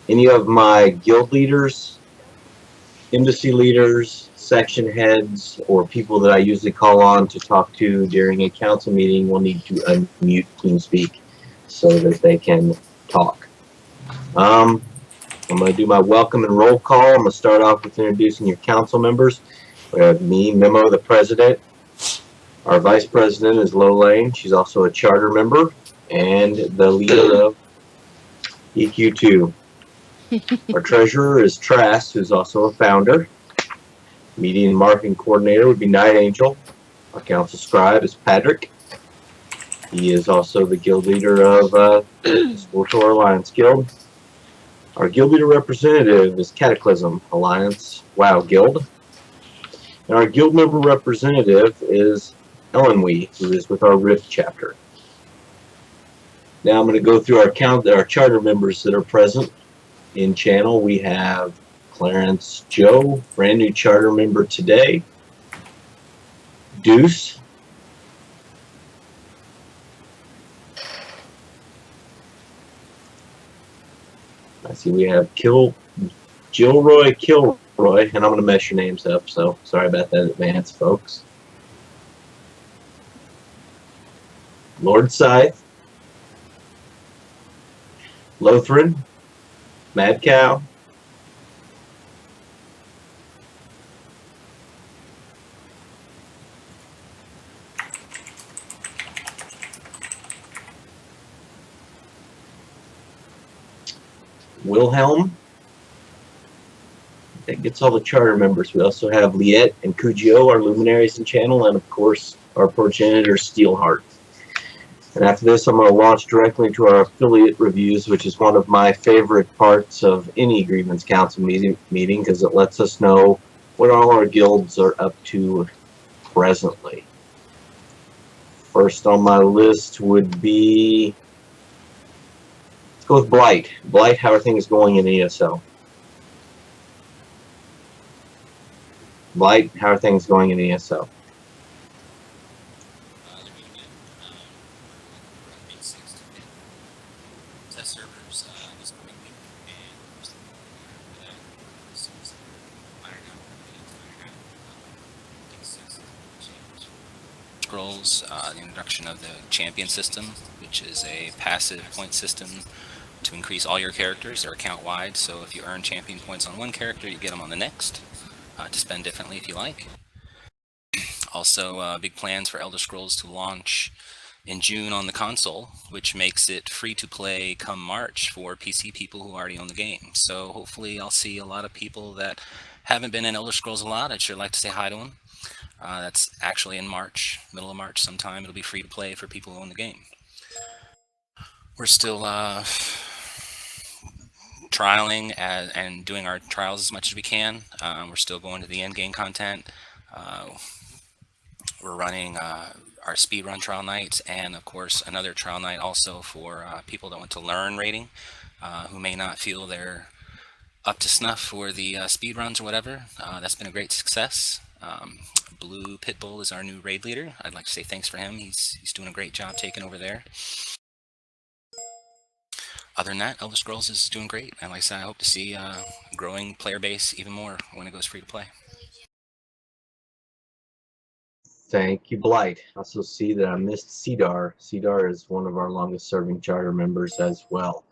Any of my guild leaders, embassy leaders, section heads, or people that I usually call on to talk to during a council meeting will need to unmute TeamSpeak so that they can talk. I'm going to do my welcome and roll call. I'm going to start off with introducing your council members. We have me, Memo, the president. Our vice president is Lo Lane. She's also a charter member and the leader of EQ2. Our treasurer is Trask, who's also a founder. Media and marketing coordinator would be Night Angel. Our council scribe is Patrick. He is also the guild leader of Sportor Alliance Guild. Our guild leader representative is Cataclysm Alliance WoW Guild. And our guild member representative is Ellen Wee, who is with our Rift chapter. Now I'm going to go through our charter members that are present in channel. We have Clarence Joe, brand new charter member today. Deuce. I see we have Gilroy Kilroy, and I'm going to mess your names up, so sorry about that in advance, folks. Lord Scythe, Lothran, Mad Cow, Wilhelm. That gets all the charter members. We also have Liette and Kujio, our luminaries in channel, and of course our progenitor Steelheart. And after this, I'm going to launch directly into our affiliate reviews, which is one of my favorite parts of any Grievance Council meeting because it lets us know what all our guilds are up to presently. First on my list would be, let's go with Blight. Blight, how are things going in ESL? Blight, how are things going in ESL? Scrolls, the introduction of the champion system, which is a passive point system to increase all your characters. They're account wide, so if you earn champion points on one character, you get them on the next to spend differently if you like. Also, big plans for Elder Scrolls to launch in June on the console, which makes it free to play come March for PC people who already own the game. So hopefully I'll see a lot of people that haven't been in Elder Scrolls a lot. I'd sure like to say hi to them. That's actually in March, middle of March sometime. It'll be free to play for people who own the game. We're still trialing and doing our trials as much as we can. We're still going to the end game content. We're running our speedrun trial nights and of course another trial night also for people that want to learn raiding who may not feel they're up to snuff for the speedruns or whatever. That's been a great success. Blue Pitbull is our new raid leader. I'd like to say thanks for him. He's doing a great job taking over there. Other than that, Elder Scrolls is doing great. And like I said, I hope to see growing player base even more when it goes free to play. Thank you, Blight. I also see that I missed Cedar. Cedar is one of our longest serving charter members as well.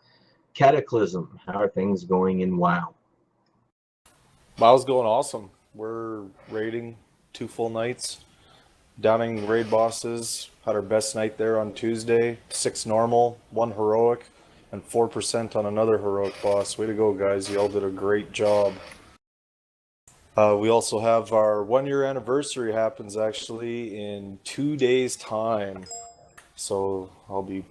Cataclysm, how are things going in WoW? WoW's going awesome. We're raiding 2 full nights, downing raid bosses. Had our best night there on Tuesday. 6 normal, 1 heroic, and 4% on another heroic boss. Way to go, guys. You all did a great job. We also have our 1-year anniversary happens actually in 2 days' time. So I'll be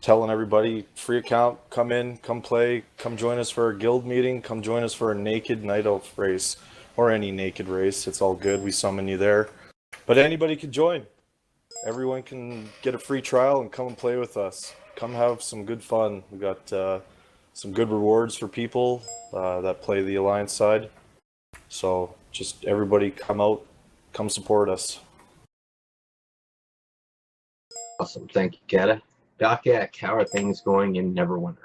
telling everybody, free account, come in, come play, come join us for our guild meeting, come join us for a naked night elf race, or any naked race. It's all good. We summon you there. But anybody can join. Everyone can get a free trial and come and play with us. Come have some good fun. We got some good rewards for people that play the Alliance side. So just everybody come out, come support us. Awesome. Thank you, Kata. Docak, how are things going in Neverwinter?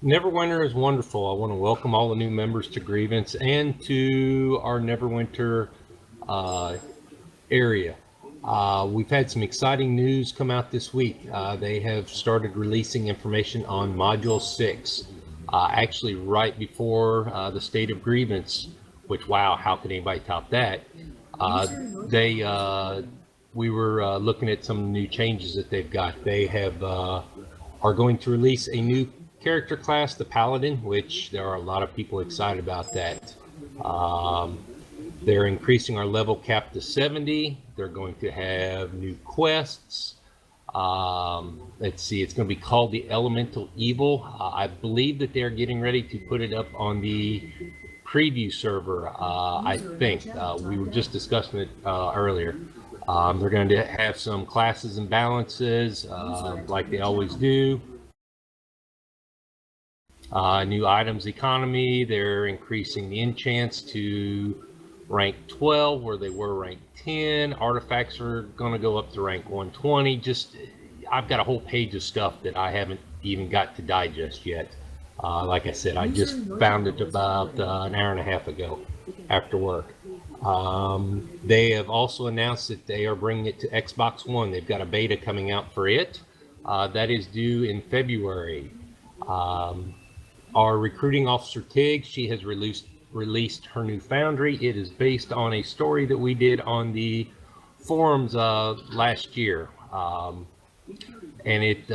Neverwinter is wonderful. I want to welcome all the new members to Grievance and to our Neverwinter area. We've had some exciting news come out this week. They have started releasing information on Module 6, actually right before the State of Grievance, which, wow, how could anybody top that? We were looking at some new changes that they've got. They have are going to release a new character class, the Paladin, which there are a lot of people excited about that. They're increasing our level cap to 70. They're going to have new quests. Let's see, it's going to be called the Elemental Evil. I believe that they're getting ready to put it up on the preview server, I think. We were just discussing it earlier. They're going to have some classes and balances, like they always do. New items economy. They're increasing the enchants to rank 12 where they were rank 10. Artifacts are going to go up to rank 120. Just, I've got a whole page of stuff that I haven't even got to digest yet. Like I said, I just found it about an hour and a half ago after work. They have also announced that they are bringing it to Xbox One. They've got a beta coming out for it. That is due in February. Our recruiting officer Tig, she has released her new foundry. It is based on a story that we did on the forums last year. And it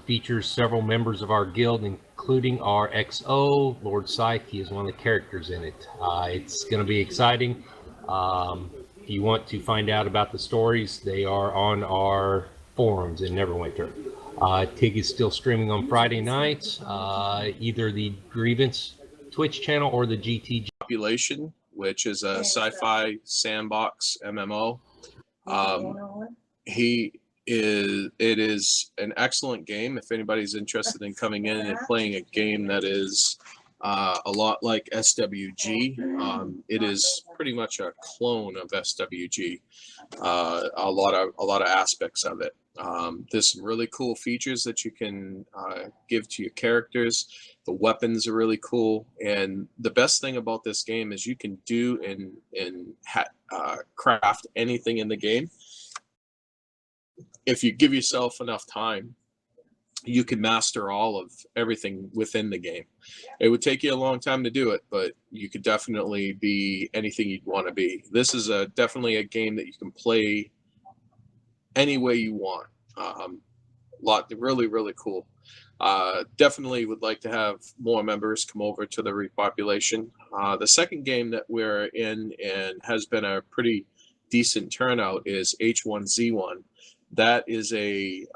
features several members of our guild, including our XO, Lord Scythe. He is one of the characters in it. It's going to be exciting. If you want to find out about the stories, they are on our forums in Neverwinter. Tig is still streaming on Friday nights, either the Grievance Twitch channel or the GTG. Population, which is a sci-fi sandbox MMO. It is an excellent game. If anybody's interested in coming in and playing a game that is a lot like SWG, it is pretty much a clone of SWG. A lot of aspects of it. There's some really cool features that you can give to your characters. The weapons are really cool, and the best thing about this game is you can do and craft anything in the game. If you give yourself enough time, you can master all of everything within the game. It would take you a long time to do it, but you could definitely be anything you'd want to be. This is definitely a game that you can play any way you want. Really cool. Definitely would like to have more members come over to the repopulation. The second game that we're in and has been a pretty decent turnout is H1Z1. That is a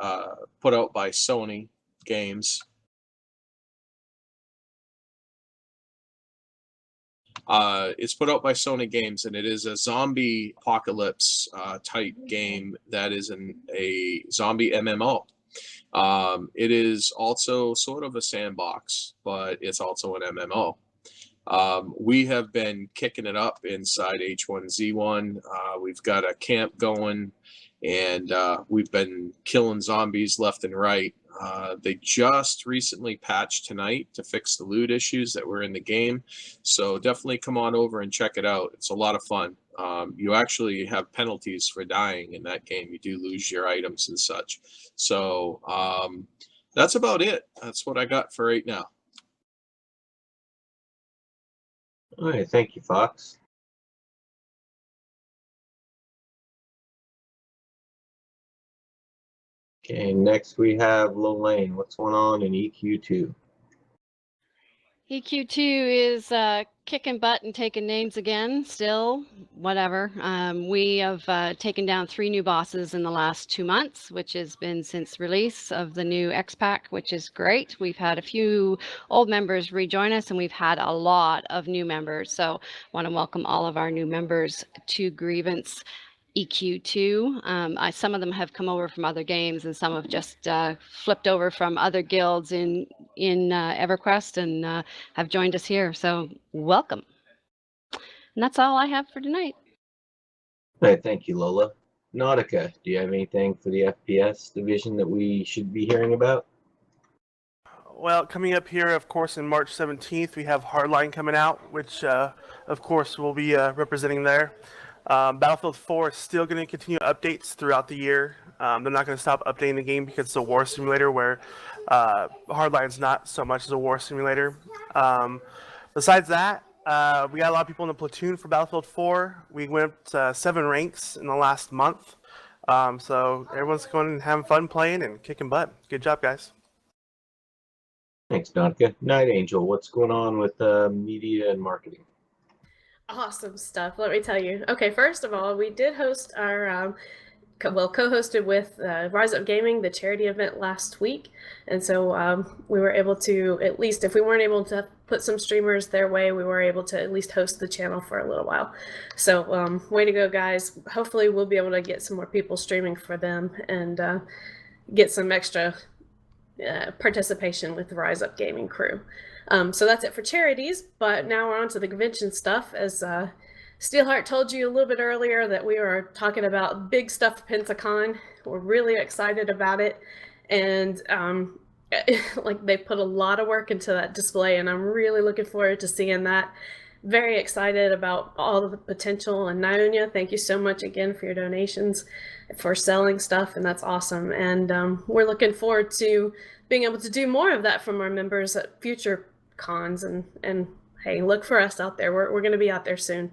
put out by Sony Games. It's put out by Sony Games, and it is a zombie apocalypse type game that is a zombie MMO. It is also sort of a sandbox, but it's also an MMO. We have been kicking it up inside H1Z1. We've got a camp going, and we've been killing zombies left and right. They just recently patched tonight to fix the loot issues that were in the game. So definitely come on over and check it out. It's a lot of fun. You actually have penalties for dying in that game. You do lose your items and such. So that's about it. That's what I got for right now. All right, thank you, Fox. Okay, next we have Lolaine. What's going on in EQ2? EQ2 is kicking butt and taking names again, still, whatever. We have taken down 3 new bosses in the last 2 months, which has been since release of the new X-Pack, which is great. We've had a few old members rejoin us, and we've had a lot of new members. So I want to welcome all of our new members to Grievance EQ2. Some of them have come over from other games, and some have just flipped over from other guilds in EverQuest and have joined us here. So welcome. And that's all I have for tonight. All right, thank you, Lola. Nautica, do you have anything for the FPS division that we should be hearing about? Well, coming up here, of course, in March 17th, we have Hardline coming out, which, of course, we'll be representing there. Battlefield 4 is still going to continue updates throughout the year. They're not going to stop updating the game because it's a war simulator, where Hardline's not so much as a war simulator. Besides that, we got a lot of people in the platoon for Battlefield 4. We went 7 ranks in the last month. So everyone's going and having fun playing and kicking butt. Good job, guys. Thanks, Nautica. Night Angel, what's going on with media and marketing? Awesome stuff, let me tell you. Okay, first of all, we did host our co-hosted with Rise Up Gaming, the charity event last week, and so we were able to, at least if we weren't able to put some streamers their way, we were able to at least host the channel for a little while. So way to go, guys. Hopefully we'll be able to get some more people streaming for them and get some extra participation with the Rise Up Gaming crew. So that's it for charities, but now we're on to the convention stuff. As Steelheart told you a little bit earlier that we are talking about big stuff Pentacon. We're really excited about it, and like they put a lot of work into that display, and I'm really looking forward to seeing that. Very excited about all of the potential. And Nionia, thank you so much again for your donations for selling stuff, and that's awesome. And we're looking forward to being able to do more of that from our members at future cons. And hey, look for us out there. We're going to be out there soon.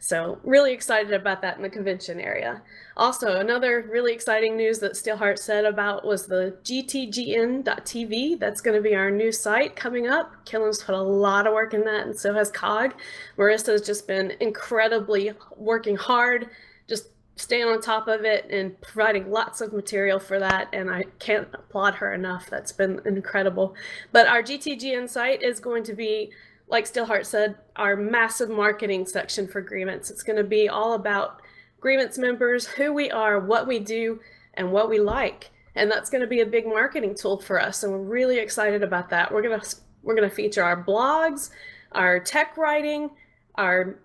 So really excited about that in the convention area. Also, another really exciting news that Steelheart said about was the gtgn.tv. That's going to be our new site coming up. Killen's put a lot of work in that, and so has COG. Marissa's just been incredibly working hard, just staying on top of it and providing lots of material for that, and I can't applaud her enough. That's been incredible. But our GTGN site is going to be, like Steelheart said, our massive marketing section for Grievance. It's going to be all about Grievance members, who we are, what we do, and what we like. And that's going to be a big marketing tool for us, and we're really excited about that. We're going to feature our blogs, our tech writing, our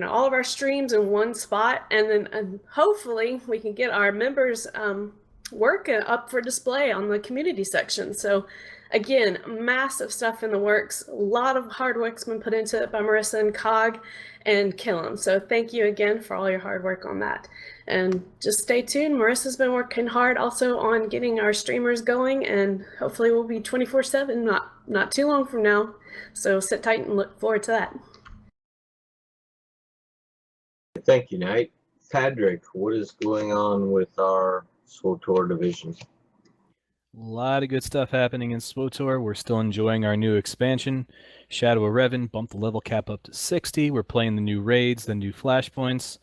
all of our streams in one spot, and then hopefully we can get our members' work up for display on the community section. So again, massive stuff in the works. A lot of hard work's been put into it by Marissa and COG and Killam. So thank you again for all your hard work on that. And just stay tuned. Marissa's been working hard also on getting our streamers going, and hopefully we'll be 24/7 not too long from now. So sit tight and look forward to that. Thank you, Knight. Patrick, what is going on with our SWTOR division? A lot of good stuff happening in SWTOR. We're still enjoying our new expansion. Shadow of Revan bumped the level cap up to 60. We're playing the new raids, the new flashpoints.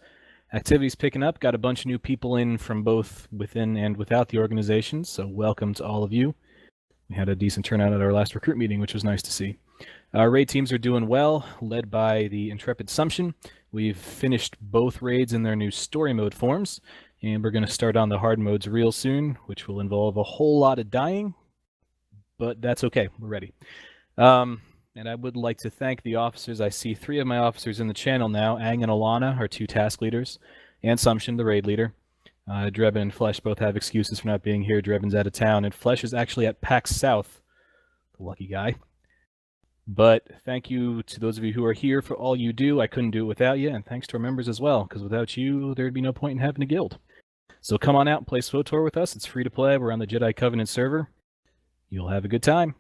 Activity's picking up. Got a bunch of new people in from both within and without the organization, so welcome to all of you. We had a decent turnout at our last recruit meeting, which was nice to see. Our raid teams are doing well, led by the Intrepid Sumption. We've finished both raids in their new story mode forms, and we're going to start on the hard modes real soon, which will involve a whole lot of dying, but that's okay. We're ready. And I would like to thank the officers. I see 3 of my officers in the channel now. Ang and Alana are 2 task leaders, and Sumption, the raid leader. Drebin and Flesh both have excuses for not being here. Drebin's out of town, and Flesh is actually at PAX South. The lucky guy. But thank you to those of you who are here for all you do. I couldn't do it without you, and thanks to our members as well, because without you, there'd be no point in having a guild. So come on out and play SWTOR with us. It's free to play. We're on the Jedi Covenant server. You'll have a good time.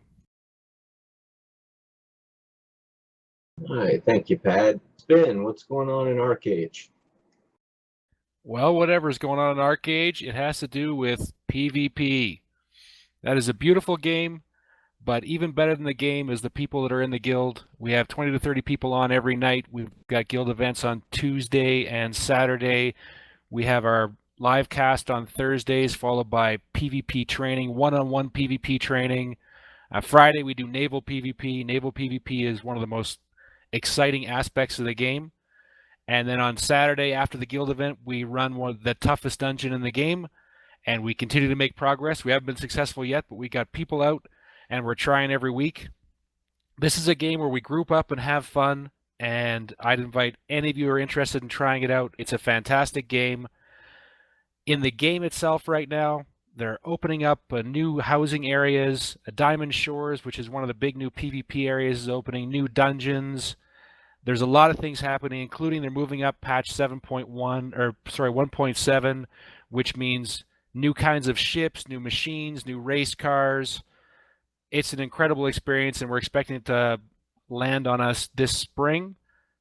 All right, thank you, Pat. Spin, what's going on in Arcade? Well, whatever's going on in Arcade, it has to do with PvP. That is a beautiful game, but even better than the game is the people that are in the guild. We have 20 to 30 people on every night. We've got guild events on Tuesday and Saturday. We have our live cast on Thursdays, followed by PvP training, one-on-one PvP training. Friday, we do naval PvP. Naval PvP is one of the most exciting aspects of the game. And then on Saturday, after the guild event, we run one of the toughest dungeon in the game, and we continue to make progress. We haven't been successful yet, but we got people out, and we're trying every week. This is a game where we group up and have fun. and I'd invite any of you who are interested in trying it out. It's a fantastic game. In the game itself right now, they're opening up new housing areas. Diamond Shores, which is one of the big new PvP areas, is opening. New dungeons. There's a lot of things happening, including they're moving up patch 1.7, which means new kinds of ships, new machines, new race cars. It's an incredible experience, and we're expecting it to land on us this spring.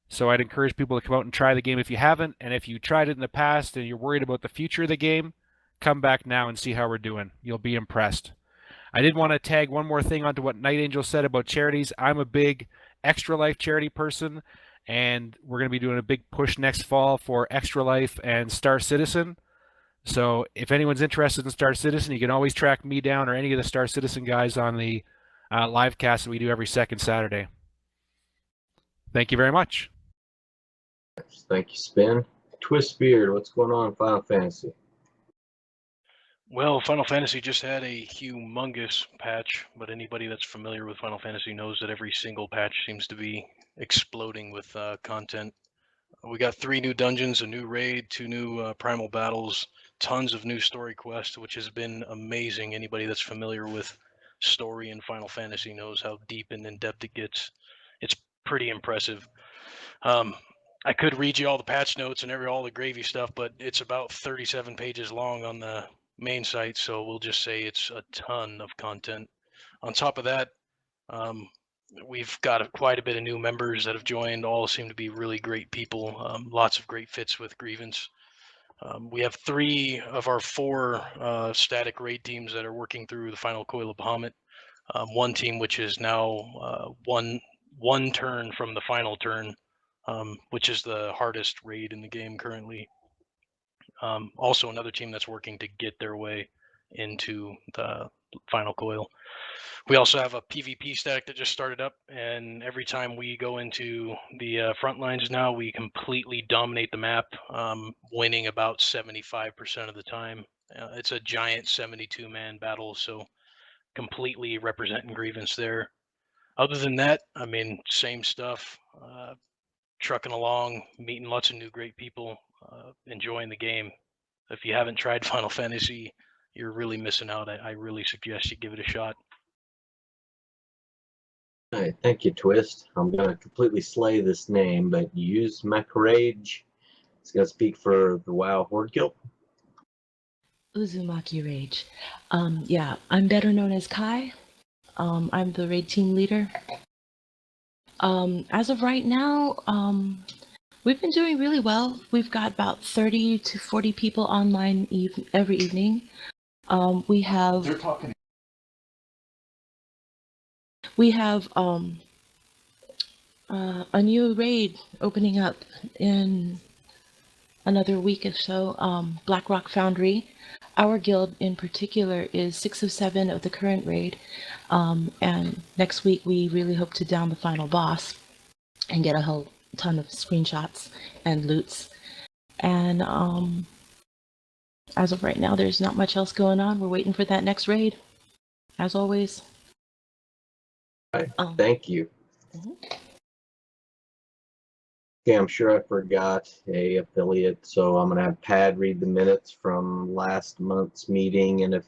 So I'd encourage people to come out and try the game if you haven't. And if you tried it in the past and you're worried about the future of the game, come back now and see how we're doing. You'll be impressed. I did want to tag one more thing onto what Night Angel said about charities. I'm a big Extra Life charity person, and we're going to be doing a big push next fall for Extra Life and Star Citizen. So if anyone's interested in Star Citizen, you can always track me down or any of the Star Citizen guys on the live cast that we do every second Saturday. Thank you very much. Thank you, Spin. Twist Beard, what's going on in Final Fantasy? Well, Final Fantasy just had a humongous patch, but anybody that's familiar with Final Fantasy knows that every single patch seems to be exploding with content. We got 3 new dungeons, a new raid, 2 new primal battles, tons of new story quests, which has been amazing. Anybody that's familiar with story in Final Fantasy knows how deep and in-depth it gets. It's pretty impressive. I could read you all the patch notes and all the gravy stuff, but it's about 37 pages long on the main site, so we'll just say it's a ton of content. On top of that, we've got quite a bit of new members that have joined. All seem to be really great people. Lots of great fits with Grievance. We have 3 of our 4 static raid teams that are working through the final coil of Bahamut. One team which is now one turn from the final turn, which is the hardest raid in the game currently. Also another team that's working to get their way into the final coil. We also have a PvP stack that just started up, and every time we go into the front lines now, we completely dominate the map, winning about 75% of the time. It's a giant 72-man battle, so completely representing Grievance there. Other than that, I mean, same stuff. Trucking along, meeting lots of new great people, enjoying the game. If you haven't tried Final Fantasy, you're really missing out. I really suggest you give it a shot. All right, thank you, Twist. I'm going to completely slay this name, but use Rage. It's going to speak for the WoW Horde Guild. Uzumaki Rage. Yeah, I'm better known as Kai. I'm the raid team leader. As of right now, we've been doing really well. We've got about 30 to 40 people online every evening. We have... They're talking. We have a new raid opening up in another week or so, Blackrock Foundry. Our guild in particular is 6 of 7 of the current raid, and next week we really hope to down the final boss and get a whole ton of screenshots and loots. And as of right now, there's not much else going on. We're waiting for that next raid, as always. Right. Thank you. Okay, I'm sure I forgot a affiliate, so I'm going to have Pad read the minutes from last month's meeting, and if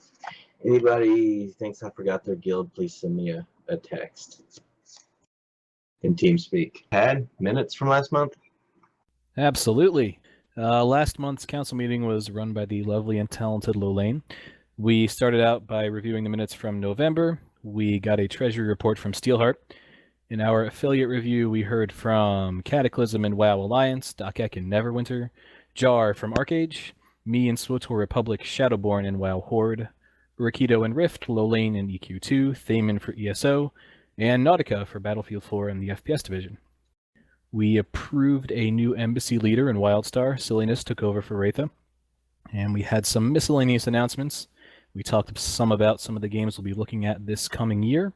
anybody thinks I forgot their guild, please send me a text in TeamSpeak. Pad, minutes from last month? Absolutely. Last month's council meeting was run by the lovely and talented Lolaine. We started out by reviewing the minutes from November. We got a treasury report from Steelheart. In our affiliate review, we heard from Cataclysm and WoW Alliance, Dakek and Neverwinter, Jar from Arcage, me and SWTOR Republic Shadowborn and WoW Horde, Rakido and Rift, Lolaine and EQ2, Thaman for ESO, and Nautica for Battlefield 4 and the FPS division. We approved a new embassy leader in Wildstar. Silliness took over for Wraitha. And we had some miscellaneous announcements. We talked some about some of the games we'll be looking at this coming year.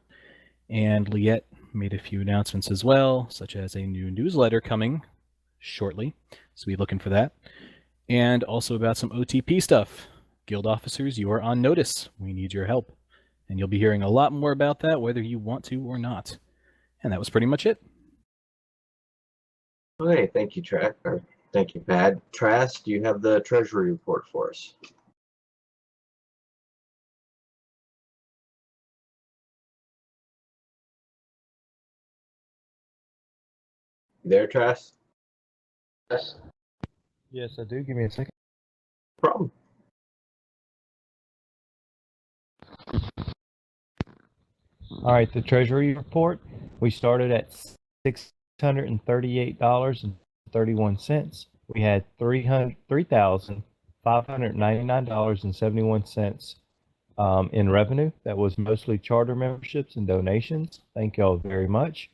And Liette made a few announcements as well, such as a new newsletter coming shortly. So be looking for that. And also about some OTP stuff. Guild officers, you are on notice. We need your help. And you'll be hearing a lot more about that, whether you want to or not. And that was pretty much it. Okay, thank you, thank you, Pat. Trask, do you have the treasury report for us? You there, Trask? Yes. Yes, I do. Give me a second. No problem. All right, the Treasury report. We started at $638.31. We had $3,599.71 in revenue. That was mostly charter memberships and donations. Thank you all very much.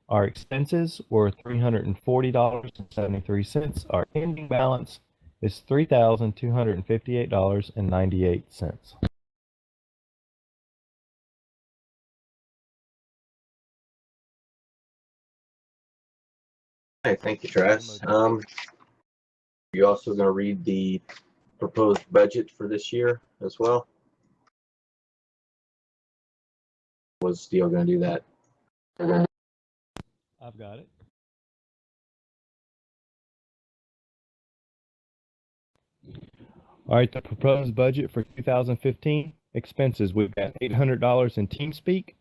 Our expenses were $340.73. Our ending balance is $3,258.98. Okay, thank you, Trask. You also going to read the proposed budget for this year as well? Was Steele going to do that? I've got it. All right, the proposed budget for 2015 expenses. We've got $800 in TeamSpeak,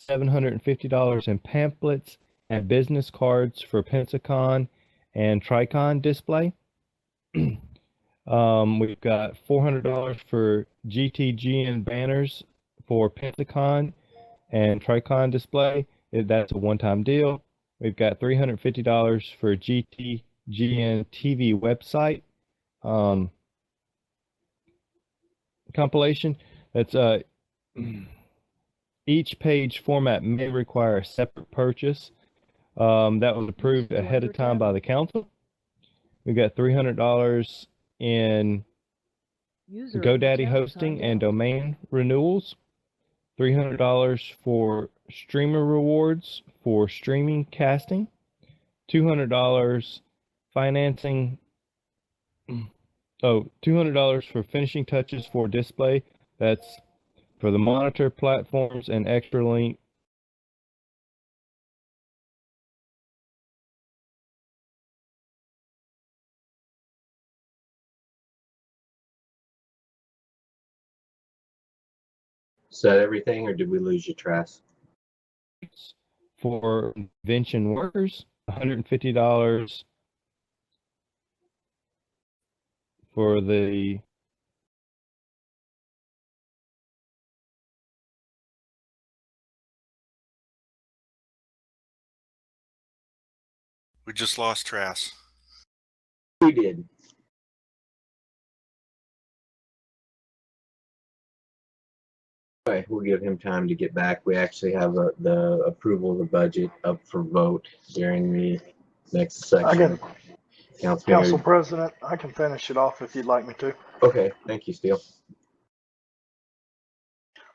$750 in pamphlets and business cards for Pensacon and Tricon display. We've got $400 for GTGN banners for Pensacon and Tricon display. That's a one-time deal. We've got $350 for GTGN TV website compilation. That's each page format may require a separate purchase. That was approved ahead of time by the council. We got $300 in GoDaddy hosting and domain renewals. $300 for streamer rewards for streaming casting. $200 financing. $200 for finishing touches for display. That's for the monitor platforms and extra link. Is that everything, or did we lose you, Trask? For convention workers, $150 for the We just lost Trask. We did. Okay, we'll give him time to get back. We actually have the approval of the budget up for vote during the next section. Council President, I can finish it off if you'd like me to. Okay, thank you, Steele.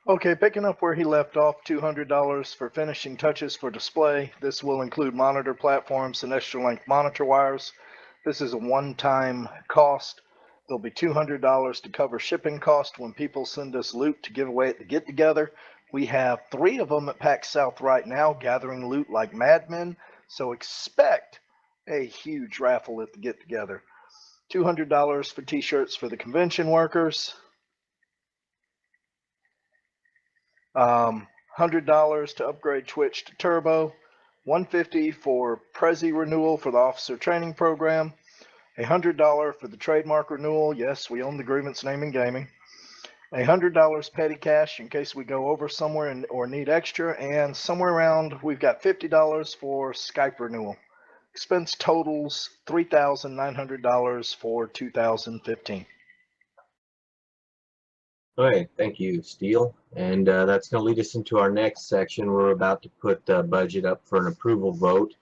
Okay, picking up where he left off, $200 for finishing touches for display. This will include monitor platforms and extra length monitor wires. This is a one-time cost. There'll be $200 to cover shipping cost when people send us loot to give away at the get-together. We have 3 of them at PAX South right now, gathering loot like madmen, so expect a huge raffle at the get-together. $200 for t-shirts for the convention workers. $100 to upgrade Twitch to Turbo, $150 for Prezi renewal for the officer training program, $100 for the trademark renewal. Yes, we own the Grievance name and gaming. $100 petty cash in case we go over somewhere or need extra, and somewhere around we've got $50 for Skype renewal. Expense totals $3,900 for 2015. All right, thank you, Steele. And that's going to lead us into our next section. We're about to put the budget up for an approval vote.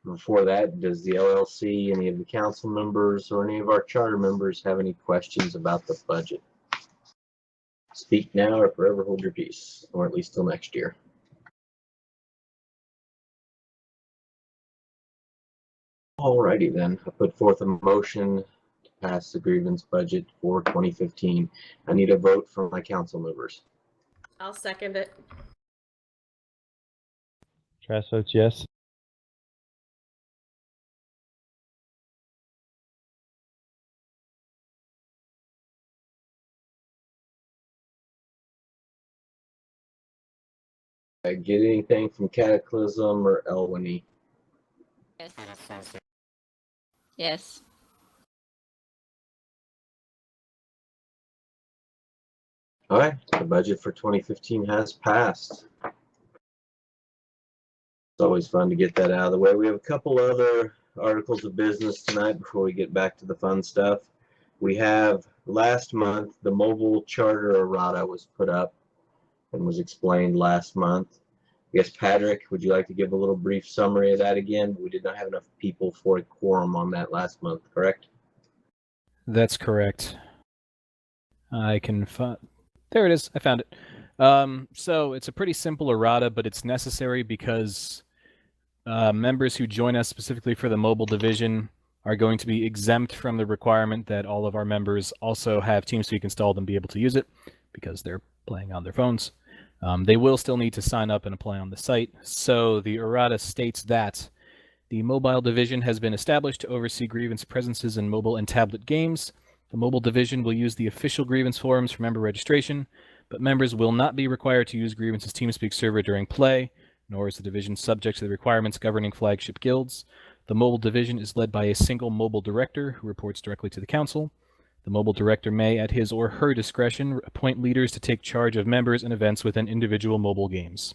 Before that, does the LLC, any of the council members, or any of our charter members have any questions about the budget? Speak now or forever hold your peace, or at least till next year. Alrighty then, I put forth a motion to pass the grievance budget for 2015. I need a vote from my council members. I'll second it. Trask votes yes. Get anything from Cataclysm or Elwini? Yes. Yes. All right, the budget for 2015 has passed. It's always fun to get that out of the way. We have a couple other articles of business tonight before we get back to the fun stuff. We have last month, the mobile charter errata was put up and was explained last month. I guess, Patrick, would you like to give a little brief summary of that again? We did not have enough people for a quorum on that last month, correct? That's correct. I can find. There it is. I found it. So it's a pretty simple errata, but it's necessary because members who join us specifically for the mobile division are going to be exempt from the requirement that all of our members also have TeamSpeak installed and be able to use it because they're playing on their phones. They will still need to sign up and apply on the site. So the errata states that the mobile division has been established to oversee Grievance presences in mobile and tablet games. The mobile division will use the official Grievance forums for member registration, but members will not be required to use Grievance's TeamSpeak server during play, nor is the division subject to the requirements governing flagship guilds. The mobile division is led by a single mobile director who reports directly to the council. The mobile director may, at his or her discretion, appoint leaders to take charge of members and events within individual mobile games.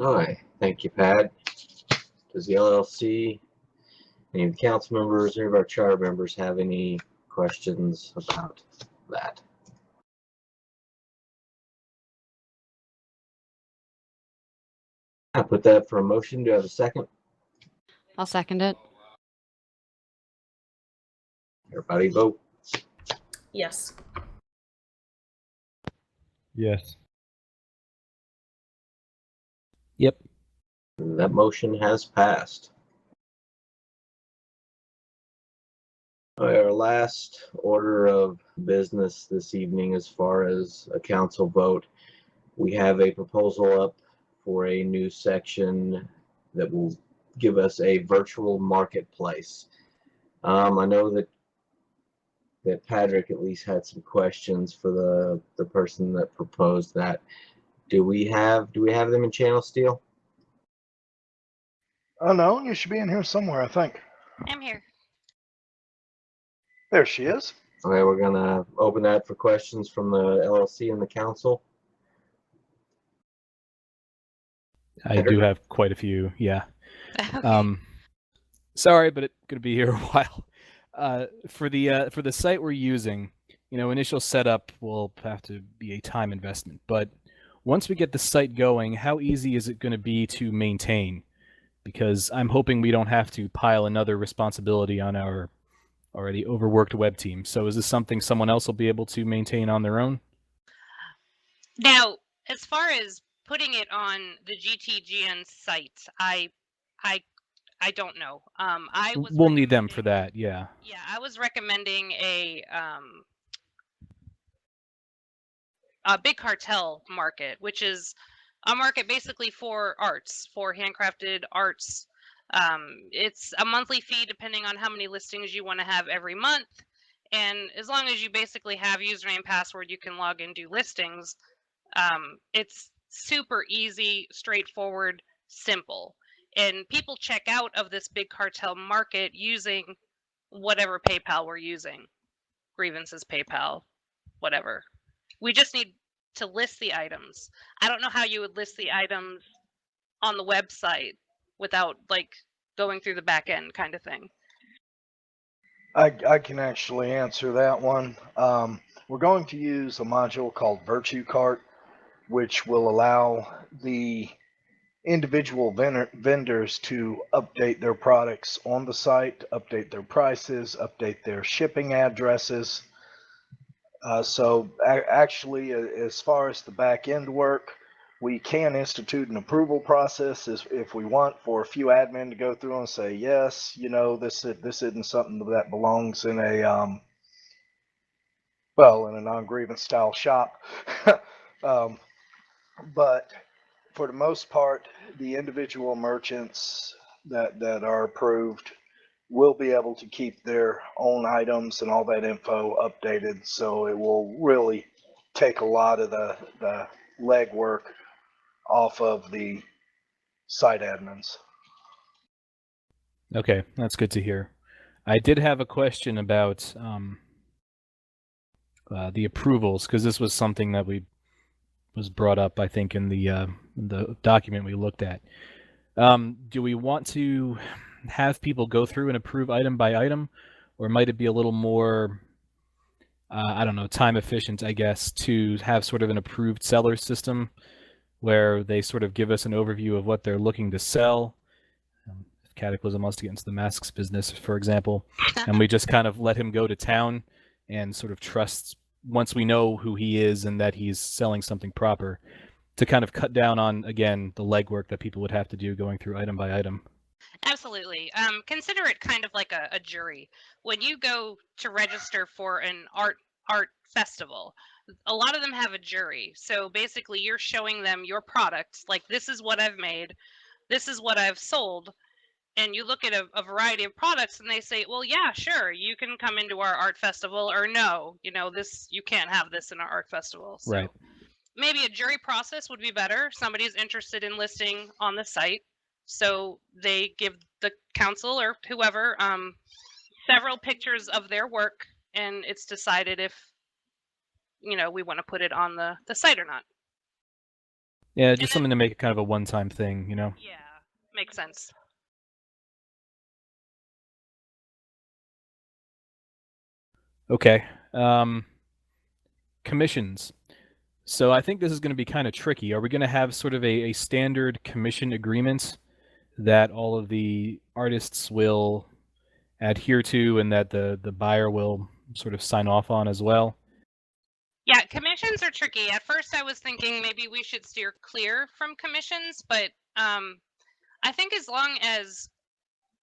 All right, thank you, Pat. Does the LLC, any of the council members, any of our charter members have any questions about that? I put that for a motion. Do I have a second? I'll second it. Everybody vote. Yes. Yes. Yep. That motion has passed. Our last order of business this evening, as far as a council vote, we have a proposal up for a new section that will give us a virtual marketplace. I know that Patrick at least had some questions for the person that proposed that. Do we have them in channel steel? Oh no, you should be in here somewhere, I think. I'm here. There she is. Okay, we're gonna open that for questions from the LLC and the council. I do have quite a few, yeah. Okay. Sorry, but it's gonna be here a while. For the site we're using, initial setup will have to be a time investment. But once we get the site going, how easy is it going to be to maintain? Because I'm hoping we don't have to pile another responsibility on our already overworked web team. So is this something someone else will be able to maintain on their own? Now, as far as putting it on the GTGN site, I don't know. We'll need them for that, yeah. Yeah, I was recommending a big cartel market, which is a market basically for arts, for handcrafted arts. It's a monthly fee depending on how many listings you want to have every month. And as long as you basically have username and password, you can log and do listings. It's super easy, straightforward, simple. And people check out of this big cartel market using whatever PayPal we're using. Grievance's PayPal, whatever. We just need to list the items. I don't know how you would list the items on the website without going through the back end kind of thing. I can actually answer that one. We're going to use a module called Virtue Cart, which will allow the individual vendors to update their products on the site, update their prices, update their shipping addresses. So actually, as far as the back end work, we can institute an approval process if we want for a few admin to go through and say, yes, this isn't something that belongs in a in a non-grievance style shop. But for the most part, the individual merchants that are approved will be able to keep their own items and all that info updated. So it will really take a lot of the legwork off of the site admins. Okay, that's good to hear. I did have a question about the approvals, because this was something that was brought up, I think, in the document we looked at. Do we want to have people go through and approve item by item, or might it be a little more, I don't know, time efficient, I guess, to have sort of an approved seller system where they sort of give us an overview of what they're looking to sell? If Cataclysm wants to get into the masks business, for example, and we just kind of let him go to town and sort of trust, once we know who he is and that he's selling something proper, to kind of cut down on, again, the legwork that people would have to do going through item by item. Absolutely. Consider it kind of like a jury. When you go to register for an art festival, a lot of them have a jury. So basically, you're showing them your products. Like, this is what I've made, this is what I've sold. And you look at a variety of products, and they say, well, yeah, sure, you can come into our art festival, or no, this, you can't have this in our art festival. So right. Maybe a jury process would be better. Somebody's interested in listing on the site, so they give the council or whoever several pictures of their work, and it's decided if we want to put it on the site or not. Yeah, just something to make it kind of a one-time thing, Yeah, makes sense. Okay. Commissions. So I think this is going to be kind of tricky. Are we going to have sort of a standard commission agreement that all of the artists will adhere to and that the buyer will sort of sign off on as well? Yeah, commissions are tricky. At first I was thinking maybe we should steer clear from commissions, but I think as long as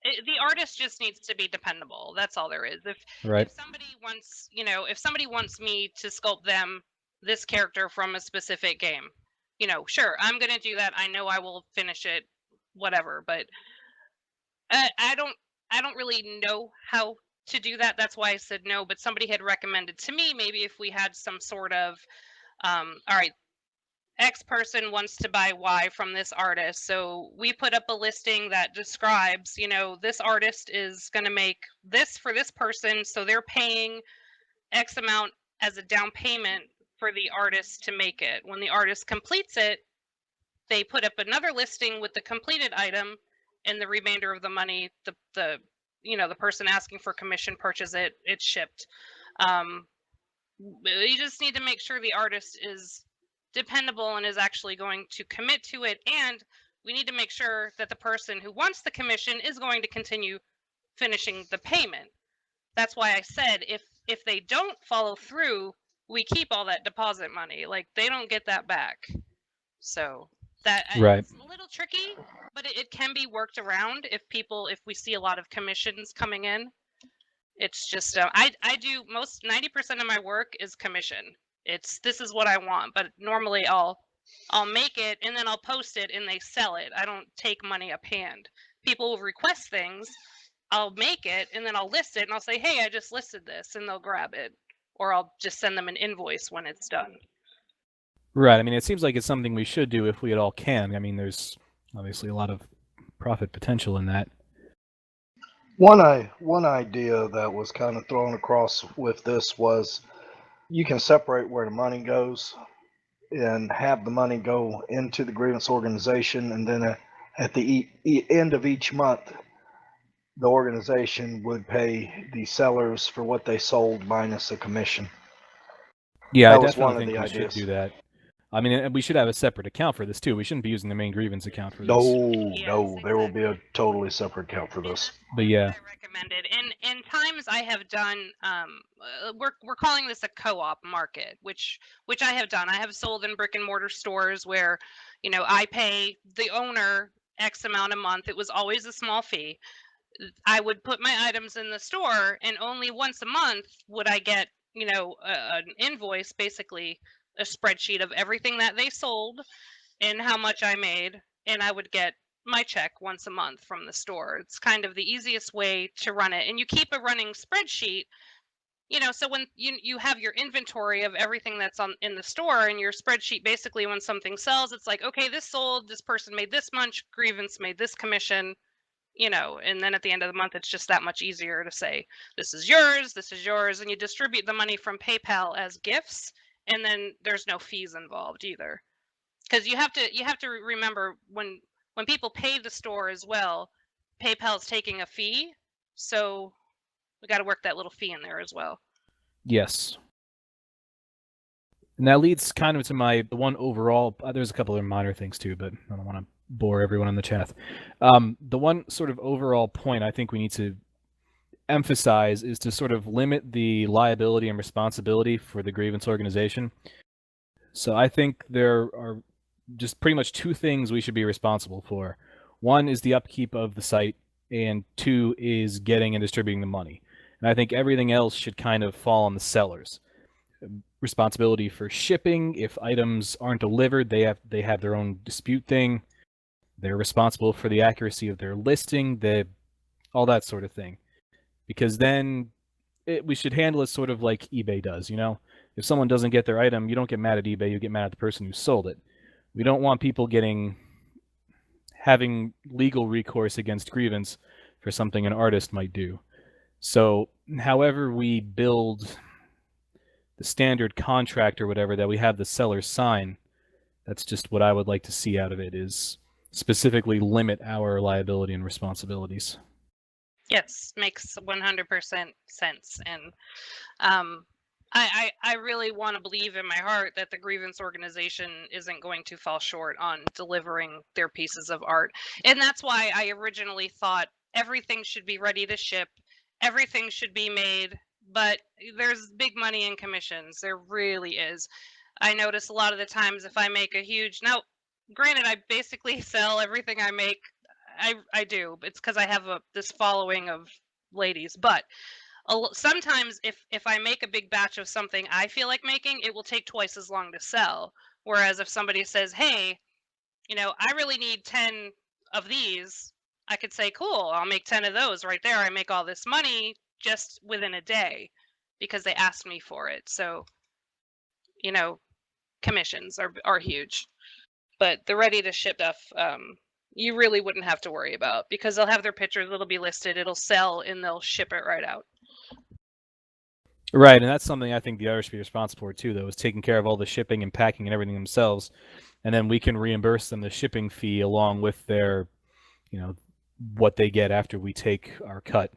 the artist just needs to be dependable. That's all there is. If somebody wants, if somebody wants me to sculpt them this character from a specific game, sure, I'm going to do that. I know I will finish it, whatever, but I don't really know how to do that. That's why I said no, but somebody had recommended to me, maybe if we had some sort of, all right, X person wants to buy Y from this artist. So we put up a listing that describes, this artist is going to make this for this person. So they're paying X amount as a down payment for the artist to make it. When the artist completes it, they put up another listing with the completed item, and the remainder of the money, the person asking for commission purchase it, it's shipped. You just need to make sure the artist is dependable and is actually going to commit to it, and we need to make sure that the person who wants the commission is going to continue finishing the payment. That's why I said if they don't follow through, we keep all that deposit money. Like, they don't get that back. So that it's a little tricky, but it can be worked around if we see a lot of commissions coming in. It's just I do 90% of my work is commission. This is what I want, but normally I'll make it and then I'll post it and they sell it. I don't take money up hand. People will request things, I'll make it and then I'll list it and I'll say, hey, I just listed this, and they'll grab it, or I'll just send them an invoice when it's done. Right. I mean, it seems like it's something we should do if we at all can. I mean, there's obviously a lot of profit potential in that. One idea that was kind of thrown across with this was you can separate where the money goes and have the money go into the grievance organization, and then at the end of each month, the organization would pay the sellers for what they sold minus a commission. Yeah, that I was one definitely of think the we ideas. should do that. I mean, we should have a separate account for this too. We shouldn't be using the main grievance account for this. No, there will be a totally separate account for this. But yeah, recommended. In times I have done, we're calling this a co-op market, which I have done. I have sold in brick and mortar stores where, I pay the owner X amount a month. It was always a small fee. I would put my items in the store, and only once a month would I get, an invoice, basically a spreadsheet of everything that they sold and how much I made, and I would get my check once a month from the store. It's kind of the easiest way to run it. And you keep a running spreadsheet, so when you have your inventory of everything that's in the store, and your spreadsheet, basically when something sells, it's like, okay, this sold, this person made this much, Grievance made this commission, and then at the end of the month, it's just that much easier to say, this is yours, and you distribute the money from PayPal as gifts, and then there's no fees involved either. Because you have to remember, when people pay the store as well, PayPal's taking a fee, so we got to work that little fee in there as well. Yes. And that leads kind of to the one overall. There's a couple of minor things too, but I don't want to bore everyone in the chat. The one sort of overall point I think we need to emphasize is to sort of limit the liability and responsibility for the grievance organization. So I think there are just pretty much two things we should be responsible for. One is the upkeep of the site, and two is getting and distributing the money. And I think everything else should kind of fall on the sellers. Responsibility for shipping. If items aren't delivered, they have their own dispute thing. They're responsible for the accuracy of their listing, all that sort of thing. Because then we should handle it sort of like eBay does, If someone doesn't get their item, you don't get mad at eBay, you get mad at the person who sold it. We don't want people having legal recourse against Grievance for something an artist might do. So however we build the standard contract or whatever that we have the seller sign, that's just what I would like to see out of it, is specifically limit our liability and responsibilities. Yes, makes 100% sense. And I really want to believe in my heart that the Grievance organization isn't going to fall short on delivering their pieces of art. And that's why I originally thought everything should be ready to ship, everything should be made, but there's big money in commissions. There really is. I notice a lot of the times if I make a huge, now granted, I basically sell everything I make. I do. It's because I have this following of ladies, but sometimes if I make a big batch of something I feel like making, it will take twice as long to sell. Whereas if somebody says, hey, I really need 10 of these, I could say, cool, I'll make 10 of those right there. I make all this money just within a day because they asked me for it. So, commissions are huge. But the ready to ship stuff, you really wouldn't have to worry about, because they'll have their pictures, it'll be listed, it'll sell, and they'll ship it right out. Right, and that's something I think the others should be responsible for too, though, is taking care of all the shipping and packing and everything themselves, and then we can reimburse them the shipping fee along with their, what they get after we take our cut.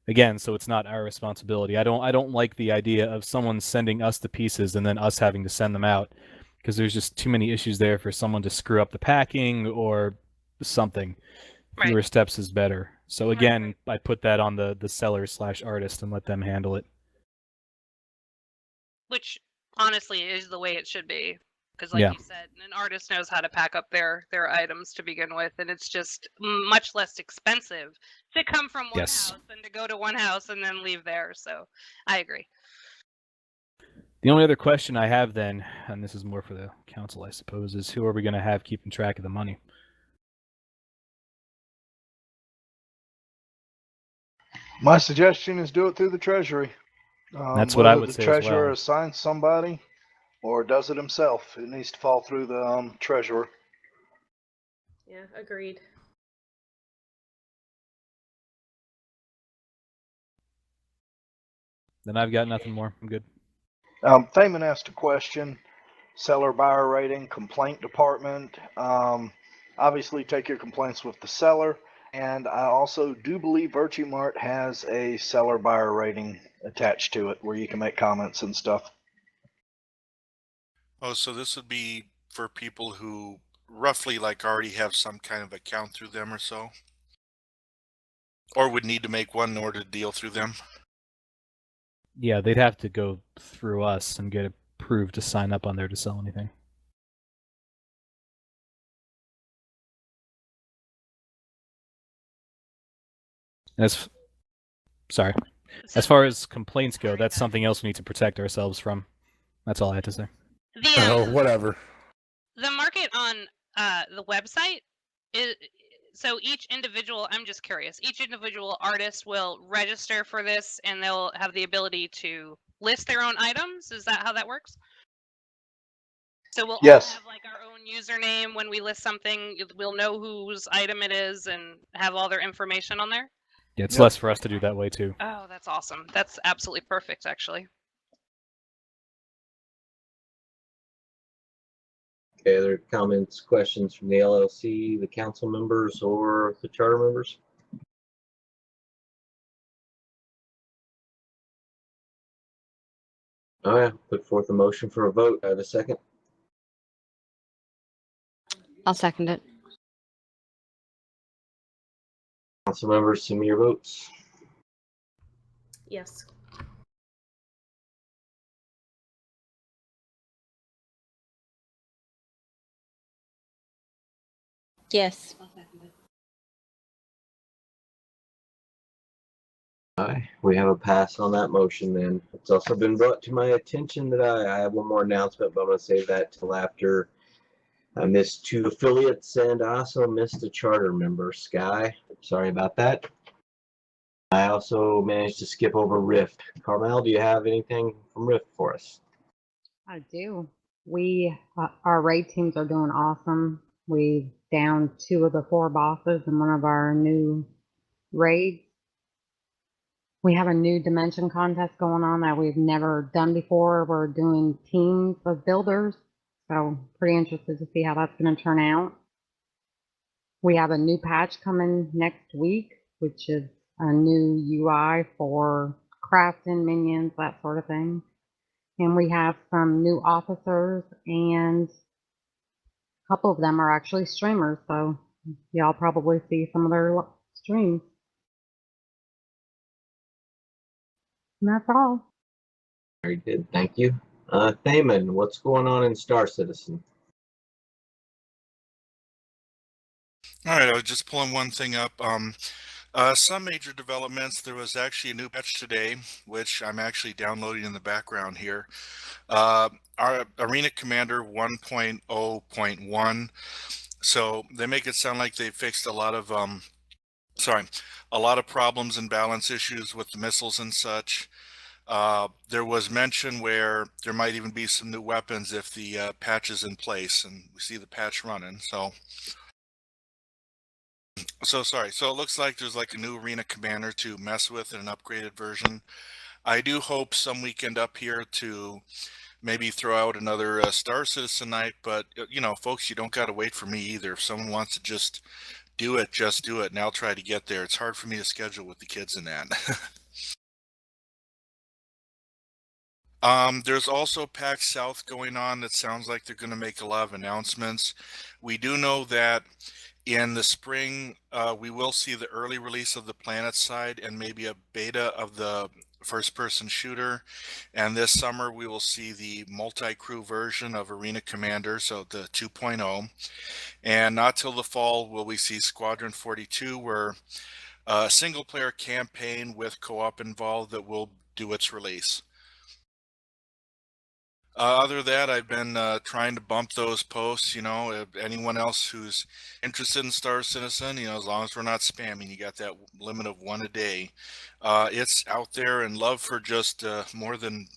Again, so it's not our responsibility. I don't like the idea of someone sending us the pieces and then us having to send them out, because there's just too many issues there for someone to screw up the packing or something. Right. Fewer steps is better. So again, I put that on the seller/artist and let them handle it. Which honestly is the way it should be, because like you said, an artist knows how to pack up their items to begin with, and it's just much less expensive to come from one house than to go to one house and then leave there. So I agree. The only other question I have then, and this is more for the council, I suppose, is who are we going to have keeping track of the money? My suggestion is do it through the treasury. That's what I would say as well. The treasurer assigns somebody or does it himself. It needs to fall through the treasurer. Yeah, agreed. Then I've got nothing more. I'm good. Thaman asked a question. Seller buyer rating, complaint department. Obviously take your complaints with the seller. And I also do believe Virtue Mart has a seller buyer rating attached to it where you can make comments and stuff. Oh, so this would be for people who roughly already have some kind of account through them or so? Or would need to make one in order to deal through them? Yeah, they'd have to go through us and get approved to sign up on there to sell anything. As far as complaints go, that's something else we need to protect ourselves from. That's all I had to say. Whatever. The market on the website So each individual, I'm just curious, each individual artist will register for this and they'll have the ability to list their own items. Is that how that works? So we'll all Yes. have like our own username when we list something. We'll know whose item it is and have all their information on there. Yeah, it's Yep. less for us to do that way too. Oh, that's awesome. That's absolutely perfect, actually. Okay, other comments, questions from the LLC, the council members, or the charter members? All right, put forth a motion for a vote. I have a second. I'll second it. Council members, send me your votes. Yes. Yes. Aye, we have a pass on that motion then. It's also been brought to my attention that I have one more announcement, but I'm going to save that till after. I missed 2 affiliates and I also missed a charter member, Sky. Sorry about that. I also managed to skip over Rift. Carmel, do you have anything from Rift for us? I do. Our raid teams are doing awesome. We downed 2 of the 4 bosses in one of our new raids. We have a new dimension contest going on that we've never done before. We're doing teams of builders, so pretty interested to see how that's going to turn out. We have a new patch coming next week, which is a new UI for crafting minions, that sort of thing. And we have some new officers, and a couple of them are actually streamers, so y'all probably see some of their streams. And that's all. Very good, thank you. Thaman, what's going on in Star Citizen? All right, I was just pulling one thing up. Some major developments. There was actually a new patch today, which I'm actually downloading in the background here. Our Arena Commander 1.0.1. So they make it sound like they fixed a lot of a lot of problems and balance issues with the missiles and such. There was mention where there might even be some new weapons if the patch is in place, and we see the patch running. So sorry. So it looks like there's like a new Arena Commander to mess with in an upgraded version. I do hope some weekend up here to maybe throw out another Star Citizen night, but you know, folks, you don't got to wait for me either. If someone wants to just do it, and I'll try to get there. It's hard for me to schedule with the kids and that. There's also PAX South going on. That sounds like they're going to make a lot of announcements. We do know that in the spring, we will see the early release of the Planet side and maybe a beta of the first-person shooter. And this summer, we will see the multi-crew version of Arena Commander, so the 2.0. And not till the fall will we see Squadron 42, where a single-player campaign with co-op involved that will do its release. Other than that, I've been trying to bump those posts. You know, anyone else who's interested in Star Citizen, you know, as long as we're not spamming, you got that limit of 1 a day. It's out there, and love for just more than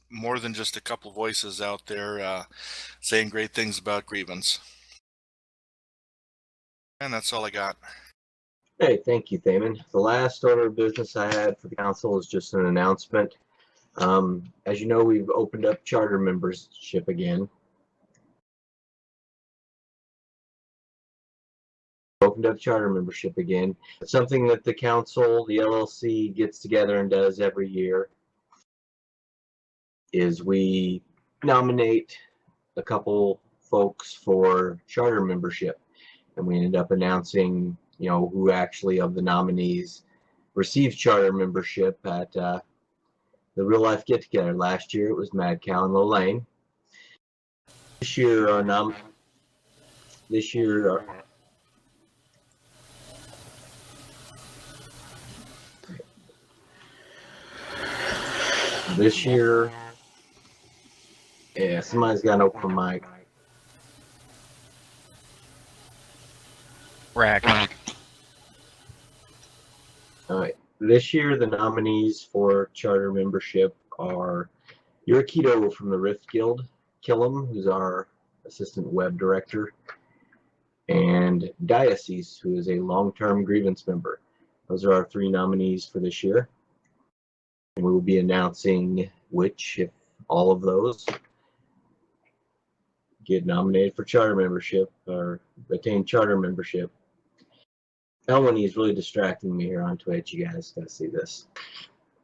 just a couple voices out there saying great things about Grievance. And that's all I got. Hey, thank you, Thaman. The last order of business I had for the council is just an announcement. As you know, we've opened up charter membership again. It's something that the council, the LLC, gets together and does every year. Is we nominate a couple folks for charter membership, and we ended up announcing, you know, who actually of the nominees received charter membership at the real life get together. Last year it was Mad Cow and Lolaine. This year our this year yeah, somebody's got an open mic. Rack. All right. This year, the nominees for charter membership are Yurikito from the Rift Guild, Killam, who's our assistant web director, and Diocese, who is a long-term grievance member. Those are our 3 nominees for this year. And we will be announcing which, if all of those, get nominated for charter membership or attain charter membership. Elwini is really distracting me here on Twitch. You guys gotta see this.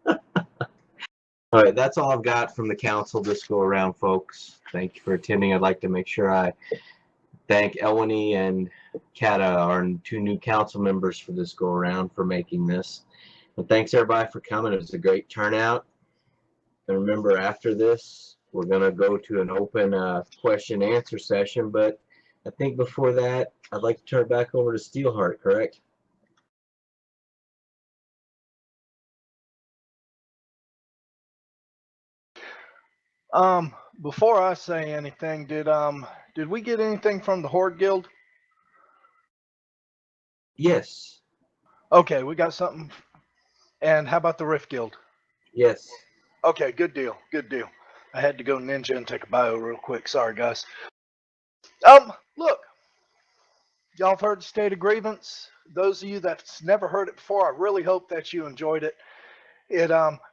All right, that's all I've got from the council this go around, folks. Thank you for attending. I'd like to make sure I thank Elwini and Kata, our 2 new council members, for this go around, for making this. And thanks everybody for coming. It was a great turnout. And remember, after this, we're gonna go to an open question and answer session. But I think before that, I'd like to turn it back over to Steelheart, correct? Before I say anything, did we get anything from the Horde Guild? Yes. Okay, we got something. And how about the Rift Guild? Yes. Okay, good deal. Good deal. I had to go ninja and take a bio real quick. Sorry, guys. Look. Y'all have heard the State of Grievance. Those of you that's never heard it before, I really hope that you enjoyed it.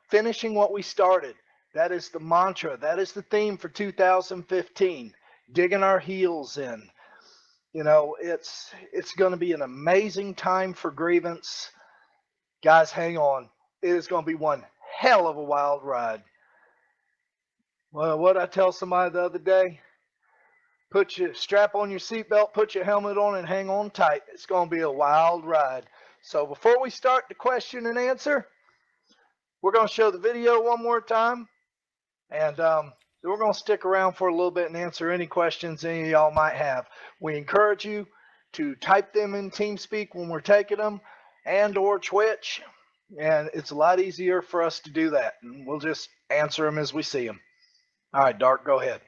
Finishing what we started. That is the mantra. That is the theme for 2015. Digging our heels in. You know, it's going to be an amazing time for Grievance. Guys, hang on. It is going to be one hell of a wild ride. Well, what I tell somebody the other day, strap on your seatbelt, put your helmet on, and hang on tight. It's going to be a wild ride. So before we start the question and answer, we're going to show the video one more time, and we're going to stick around for a little bit and answer any questions any of y'all might have. We encourage you to type them in TeamSpeak when we're taking them, and or Twitch, and it's a lot easier for us to do that, and we'll just answer them as we see them. All right, Dark, go ahead.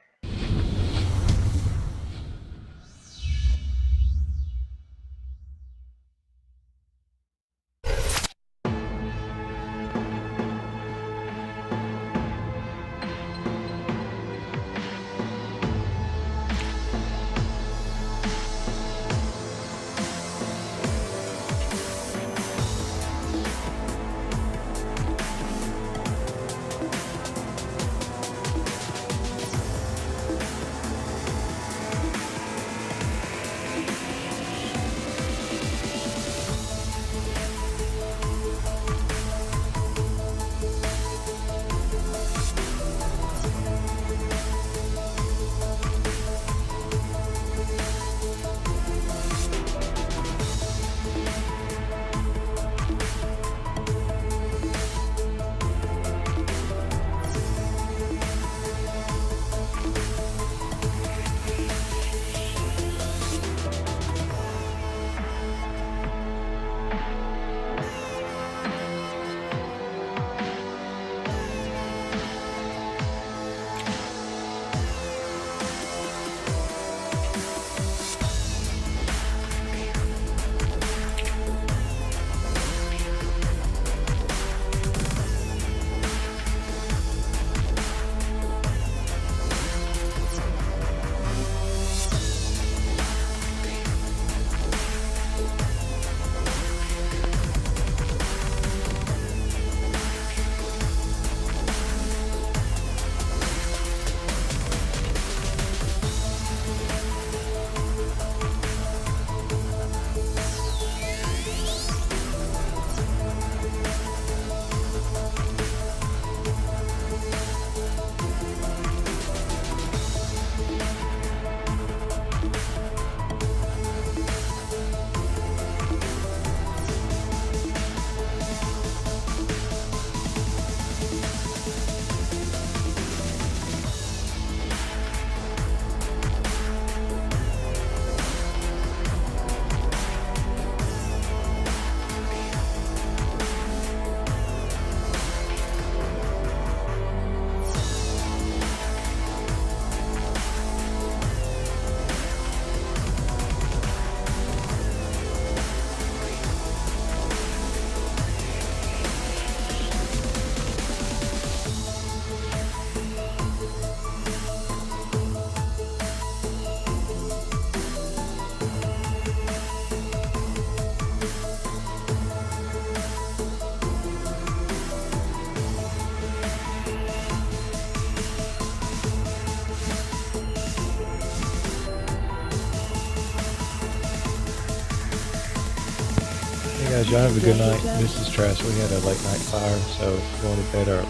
Guys, y'all have a good night. This is Trash. We had a late night fire, so going to bed early.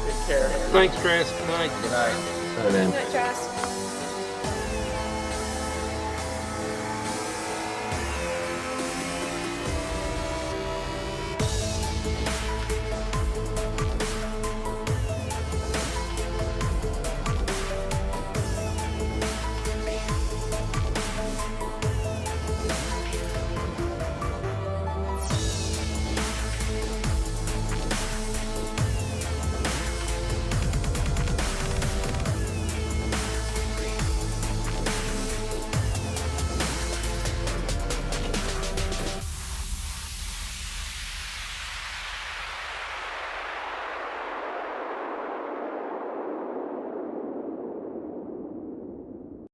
Take care. Thanks, Chris. Good night. Good night. Bye, man. Good night, Trask.